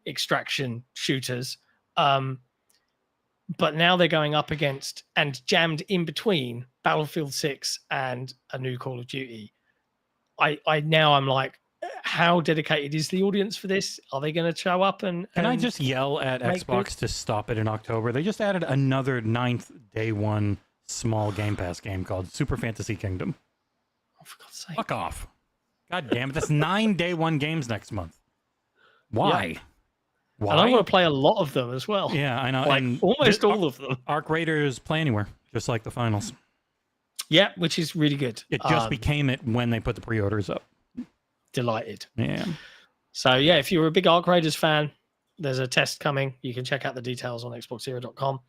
extraction shooters. But now they're going up against and jammed in between Battlefield 6 and a new Call of Duty. I'm like, how dedicated is the audience for this? Are they going to show up and Can I just yell at Xbox to stop it in October? They just added another 9th day one small Game Pass game called Super Fantasy Kingdom. Oh, for God's sake. Fuck off. God damn it. That's 9 day one games next month. Why? Yeah. Why? And I want to play a lot of them as well. Yeah, I know. Like, and almost all of them. Arc Raiders Play Anywhere, just like the finals. Yeah, which is really good. It just became it when they put the pre-orders up. Delighted. Yeah. So, yeah, if you're a big Arc Raiders fan, there's a test coming. You can check out the details on XboxEra.com.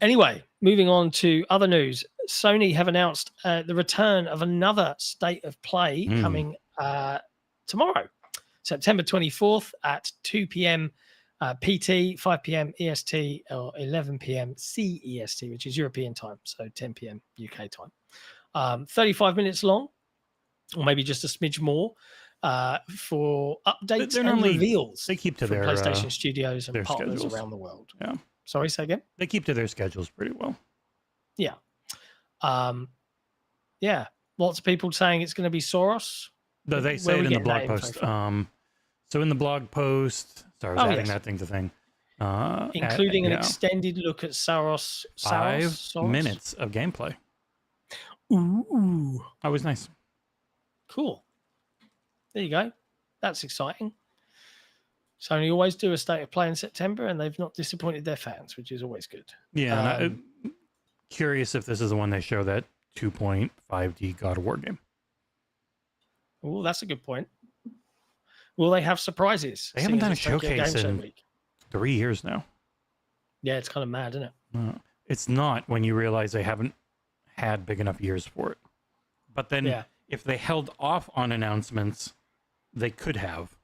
Anyway, moving on to other news. Sony have announced the return of another State of Play coming tomorrow, September 24th at 2 p.m. PT, 5 p.m. EST, or 11 p.m. CEST, which is European time, so 10 p.m. UK time. 35 minutes long, or maybe just a smidge more, for updates and reveals. They keep to from their PlayStation Studios and their partners schedules. around the world. Yeah. Sorry, say again? They keep to their schedules pretty well. Yeah. Yeah. Lots of people saying it's going to be Soros. Though they say it in the blog post. So in the blog post, sorry, I was adding that thing to thing. Including an extended look at Soros. 5 minutes of gameplay. Ooh. That was nice. Cool. There you go. That's exciting. Sony always do a State of Play in September, and they've not disappointed their fans, which is always good. Yeah. I'm curious if this is the one they show that 2.5D God of War game. Oh, that's a good point. Will they have surprises? They haven't done a showcase in 3 years now. Yeah, it's kind of mad, isn't it? It's not when you realize they haven't had big enough years for it. But then if they held off on announcements, they could have.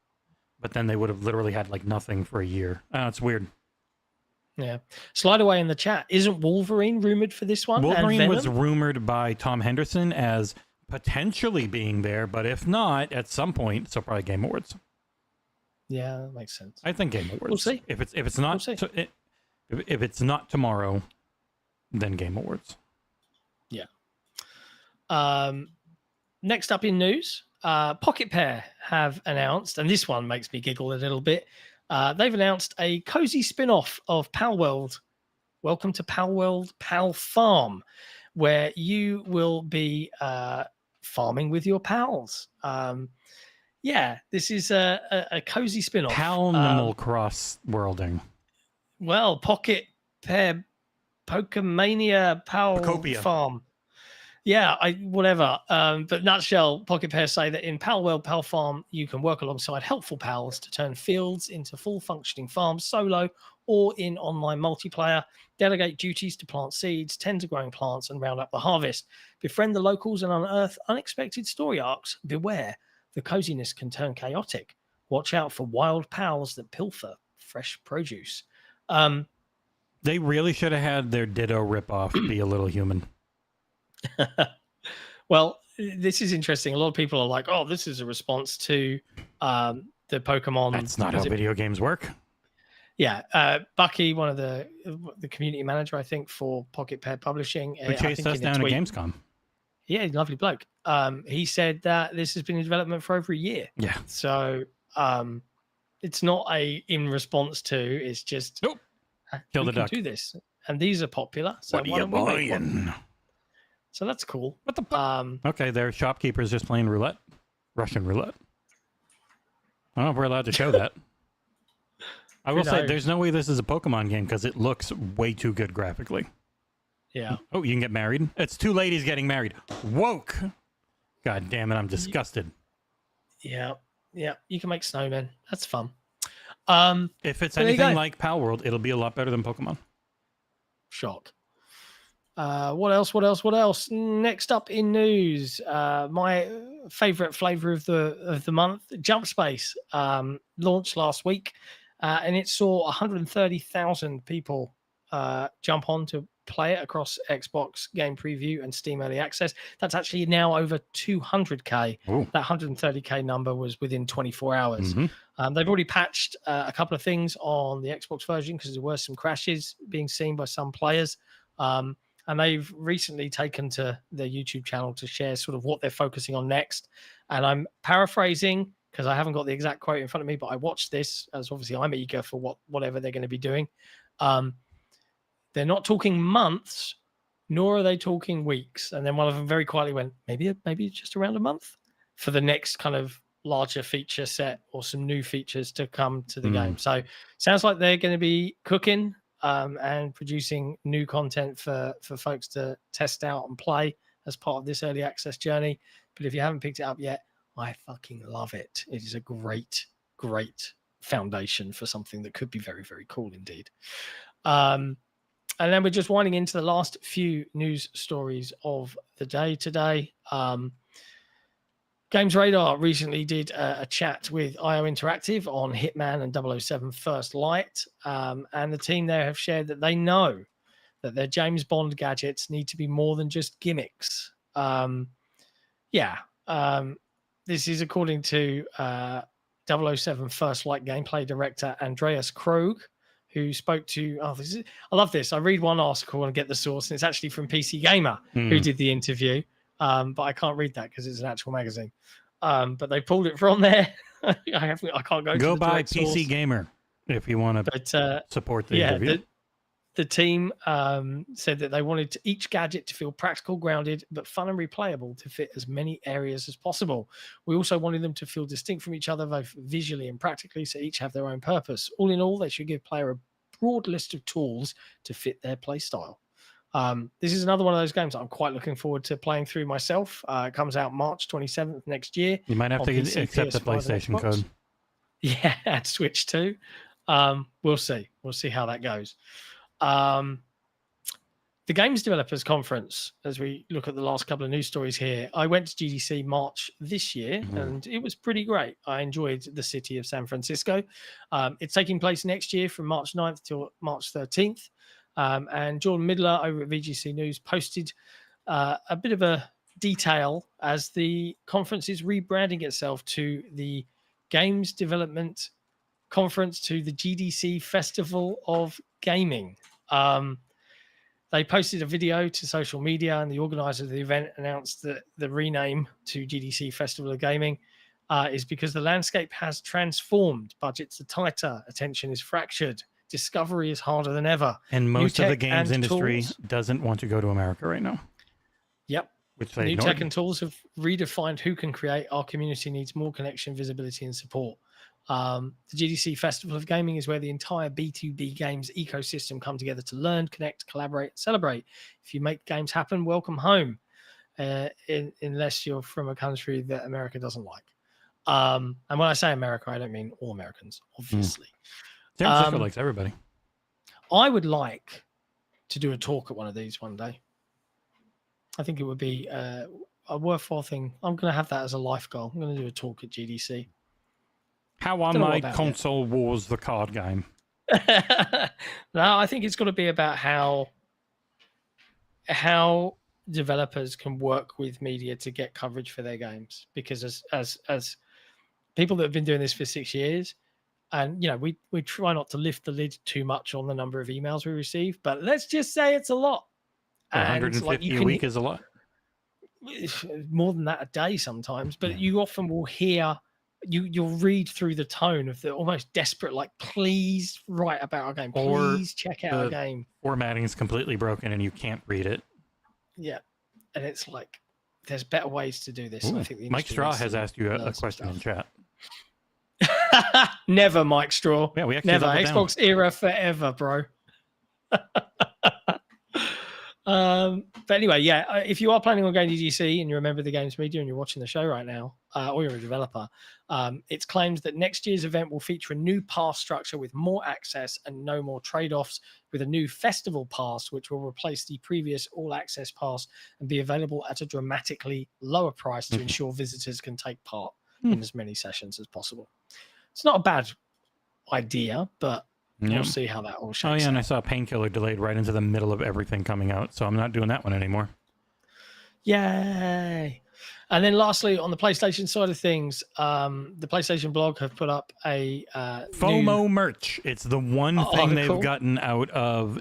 But then they would have literally had like nothing for a year. It's weird. Yeah. Slide away in the chat. Isn't Wolverine rumored for this one? Wolverine was rumored by Tom Henderson as potentially being there, but if not, at some point, so probably Game Awards. Yeah, that makes sense. I think Game Awards. We'll see. If it's not if it's not tomorrow, then Game Awards. Yeah. Next up in news, Pocket Pair have announced, and this one makes me giggle a little bit. They've announced a cozy spin-off of Palworld. Welcome to Palworld Palfarm, where you will be farming with your pals. This is a cozy spin-off. Palnimal cross-worlding. Well, Pocket Pair Pokemania Palfarm. Yeah, whatever. But nutshell, Pocket Pair say that in Palworld Palfarm, you can work alongside helpful pals to turn fields into full functioning farms solo or in online multiplayer, delegate duties to plant seeds, tend to growing plants, and round up the harvest. Befriend the locals and unearth unexpected story arcs. Beware, the coziness can turn chaotic. Watch out for wild pals that pilfer fresh produce. They really should have had their Ditto ripoff be a little human. Well, this is interesting. A lot of people are like, "Oh, this is a response to the Pokemon." That's not how video games work. Yeah, Bucky, one of the community manager, I think, for Pocket Pair Publishing, who chased us down at Gamescom. Yeah, lovely bloke. He said that this has been in development for over a year. Yeah. So it's not in response to. It's just Kill the duck. Do this, and these are popular. So what are you buying? So that's cool. What the okay, their shopkeepers just playing roulette. Russian roulette. I don't know if we're allowed to show that. I will say there's no way this is a Pokemon game because it looks way too good graphically. Yeah. Oh, you can get married? It's two ladies getting married. Woke. God damn it, I'm disgusted. Yeah. Yeah. You can make snowmen. That's fun. If it's anything like Palworld, it'll be a lot better than Pokemon. Shock. What else? Next up in news, my favorite flavor of the month, Jumpspace, launched last week, and it saw 130,000 people jump on to play it across Xbox Game Preview and Steam Early Access. That's actually now over 200k. Ooh. That 130k number was within 24 hours. Mhm. They've already patched a couple of things on the Xbox version because there were some crashes being seen by some players. And they've recently taken to their YouTube channel to share sort of what they're focusing on next. And I'm paraphrasing because I haven't got the exact quote in front of me, but I watched this as obviously I'm eager for whatever they're going to be doing. They're not talking months, nor are they talking weeks. And then one of them very quietly went, maybe just around a month for the next kind of larger feature set or some new features to come to the game. So sounds like they're going to be cooking and producing new content for folks to test out and play as part of this early access journey. But if you haven't picked it up yet, I fucking love it. It is a great, great foundation for something that could be very, very cool indeed. And then we're just winding into the last few news stories of the day today. Games Radar recently did a chat with IO Interactive on Hitman and 007 First Light. And the team there have shared that they know that their James Bond gadgets need to be more than just gimmicks. This is according to 007 First Light gameplay director Andreas Krog, who spoke to, I love this. I read one article and get the source, and it's actually from PC Gamer, who did the interview. But I can't read that because it's an actual magazine. But they pulled it from there. I can't go to by the PC source. Gamer if you want to support the interview. The team said that they wanted each gadget to feel practical, grounded, but fun and replayable to fit as many areas as possible. We also wanted them to feel distinct from each other, both visually and practically, so each have their own purpose. All in all, they should give player a broad list of tools to fit their play style. This is another one of those games that I'm quite looking forward to playing through myself. It comes out March 27th next year. You might have to PC, accept the PS5 and PlayStation Xbox. code. Yeah, and Switch too. We'll see. We'll see how that goes. The Games Developers Conference, as we look at the last couple of news stories here, I went to GDC March this year, and it was pretty great. I enjoyed the city of San Francisco. It's taking place next year from March 9th till March 13th. And Jordan Midler over at VGC News posted a bit of a detail as the conference is rebranding itself to the Games Development Conference to the GDC Festival of Gaming. They posted a video to social media, and the organizer of the event announced that the rename to GDC Festival of Gaming is because the landscape has transformed. Budgets are tighter, attention is fractured, discovery is harder than ever. And most of the games industry tools doesn't want to go to America right now. Yep. Which they New ignored. tech and tools have redefined who can create. Our community needs more connection, visibility, and support. The GDC Festival of Gaming is where the entire B2B games ecosystem come together to learn, connect, collaborate, celebrate. If you make games happen, welcome home. Unless you're from a country that America doesn't like. And when I say America, I don't mean all Americans, obviously. San Francisco likes everybody. I would like to do a talk at one of these one day. I think it would be a worthwhile thing. I'm going to have that as a life goal. I'm going to do a talk at GDC. How I made Console Wars the card game. No, I think it's got to be about how developers can work with media to get coverage for their games. Because as people that have been doing this for 6 years, and you know, we try not to lift the lid too much on the number of emails we receive, but let's just say it's a lot. 150 a week is a lot. More than that a day sometimes, but you often will hear. You'll read through the tone of the almost desperate, like, please write about our game. Please check out our game. Formatting is completely broken and you can't read it. Yeah. And it's like, there's better ways to do this. I think the Mike Straw has asked you a question in chat. Never, Mike Straw. Yeah, we actually never. Xbox era forever, bro. But anyway, yeah, if you are planning on going to GDC and you're a member of the games media and you're watching the show right now, or you're a developer, it's claimed that next year's event will feature a new pass structure with more access and no more trade-offs, with a new festival pass, which will replace the previous all-access pass and be available at a dramatically lower price to ensure visitors can take part in as many sessions as possible. It's not a bad idea, but Yep. We'll see how that all shakes Oh yeah, out. and I saw Painkiller delayed right into the middle of everything coming out, so I'm not doing that one anymore. Yay! And then lastly, on the PlayStation side of things, the PlayStation blog have put up a FOMO merch. It's the one Oh, thing they've cool. gotten out of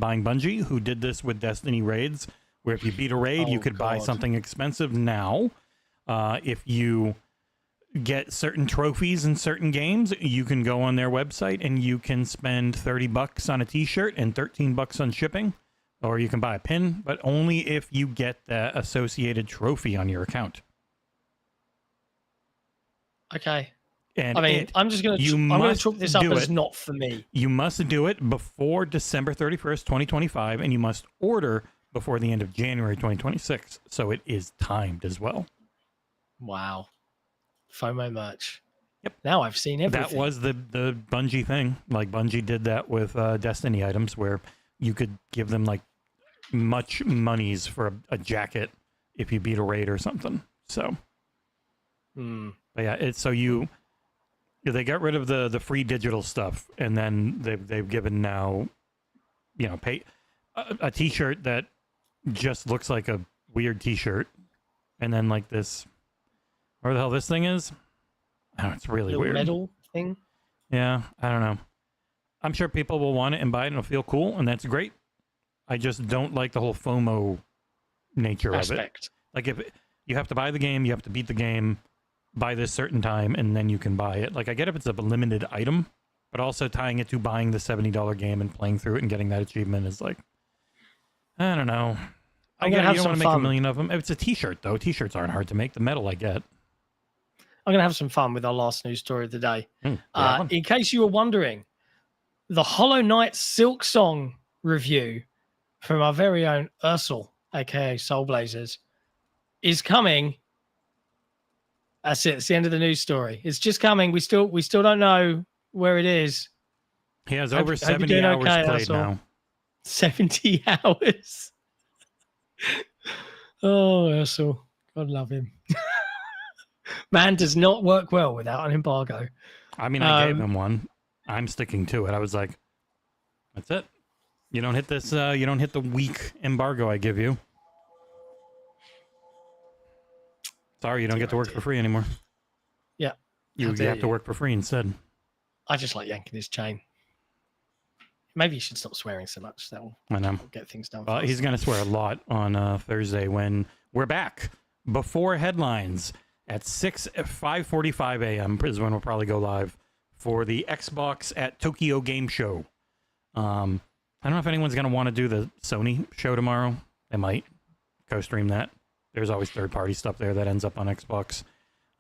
buying Bungie, who did this with Destiny raids, where if you beat a raid, you Oh, could buy God. something expensive now. If you get certain trophies in certain games, you can go on their website and you can spend $30 on a t-shirt and $13 on shipping. Or you can buy a pin, but only if you get the associated trophy on your account. Okay. And I mean, I'm just going to I'm going to chalk this up as not for me. You must do it before December 31st, 2025, and you must order before the end of January 2026. So it is timed as well. Wow. FOMO merch. Yep. Now I've seen everything. That was the Bungie thing. Like Bungie did that with Destiny items where you could give them like much monies for a jacket if you beat a raid or something. So, but yeah, it's so they got rid of the free digital stuff, and then they've given now, pay a t-shirt that just looks like a weird t-shirt, and then like this, where the hell this thing is? Oh, it's really little weird. Metal thing. Yeah, I don't know. I'm sure people will want it and buy it and it'll feel cool, and that's great. I just don't like the whole FOMO nature of it. Like if you have to buy the game, you have to beat the game by this certain time, and then you can buy it. Like I get if it's a limited item, but also tying it to buying the $70 game and playing through it and getting that achievement is like, I don't know. I get it, you don't want to make a million of them. It's a t-shirt though. T-shirts aren't hard to make. The metal I get. I'm going to have some fun with our last news story of the day. Yeah. In case you were wondering, the Hollow Knight Silk Song review from our very own Ursel, aka Soul Blazers, is coming. That's it. It's the end of the news story. It's just coming. We still don't know where it is. He has Hope- over hope you're 70 doing hours okay, played Ursel. now. 70 hours. Oh, Ursel. God love him. Man does not work well without an embargo. I mean, I gave him one. I'm sticking to it. I was like, that's it. You don't hit this, you don't hit the week embargo I give you. Sorry, you don't get to work for free anymore. Yeah. You have to work for free instead. I just like yanking his chain. Maybe you should stop swearing so much. That will I know. get things done. Well, fast. he's going to swear a lot on Thursday when we're back before headlines at 5:45 a.m. is when we'll probably go live for the Xbox at Tokyo Game Show. I don't know if anyone's going to want to do the Sony show tomorrow. They might co-stream that. There's always third-party stuff there that ends up on Xbox.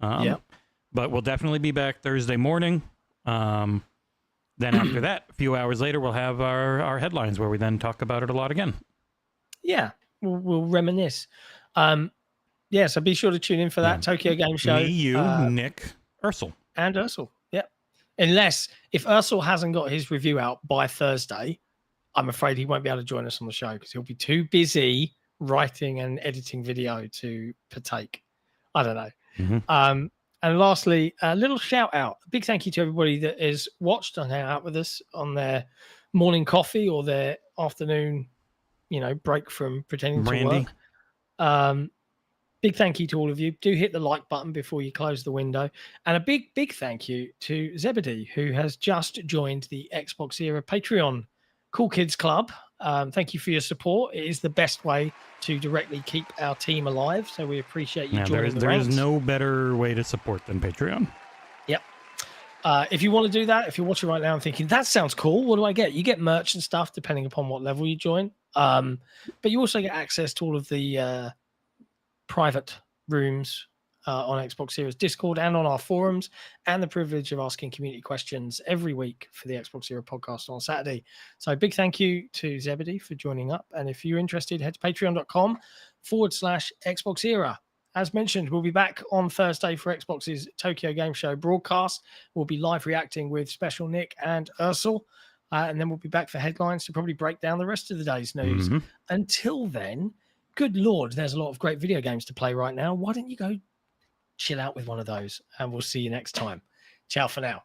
But we'll definitely be back Thursday morning. Then after that, a few hours later, we'll have our headlines where we then talk about it a lot again. Yeah, we'll reminisce. So be sure to tune in for that Tokyo Game Show. Me, you, Nick, Ursel. And Ursel. Yep. Unless if Ursel hasn't got his review out by Thursday, I'm afraid he won't be able to join us on the show because he'll be too busy writing and editing video to partake. I don't know. Mm-hmm. And lastly, a little shout out. A big thank you to everybody that has watched and hang out with us on their morning coffee or their afternoon, break from pretending Brandy. to work. Big thank you to all of you. Do hit the like button before you close the window. And a big, big thank you to Zebedee, who has just joined the XboxEra Patreon Cool Kids Club. Thank you for your support. It is the best way to directly keep our team alive. So we appreciate you joining the there ranks. is no better way to support than Patreon. Yep. If you want to do that, if you're watching right now and thinking, that sounds cool, what do I get? You get merch and stuff depending upon what level you join. But you also get access to all of the private rooms on Xboxera's Discord and on our forums, and the privilege of asking community questions every week for the XboxEra podcast on Saturday. So big thank you to Zebedee for joining up. And if you're interested, head to patreon.com/XboxEra. As mentioned, we'll be back on Thursday for Xbox's Tokyo Game Show broadcast. We'll be live reacting with Special Nick and Ursel. And then we'll be back for headlines to probably break down the rest of the day's news. Mm-hmm. Until then, good Lord, there's a lot of great video games to play right now. Why don't you go chill out with one of those? And we'll see you next time. Ciao for now.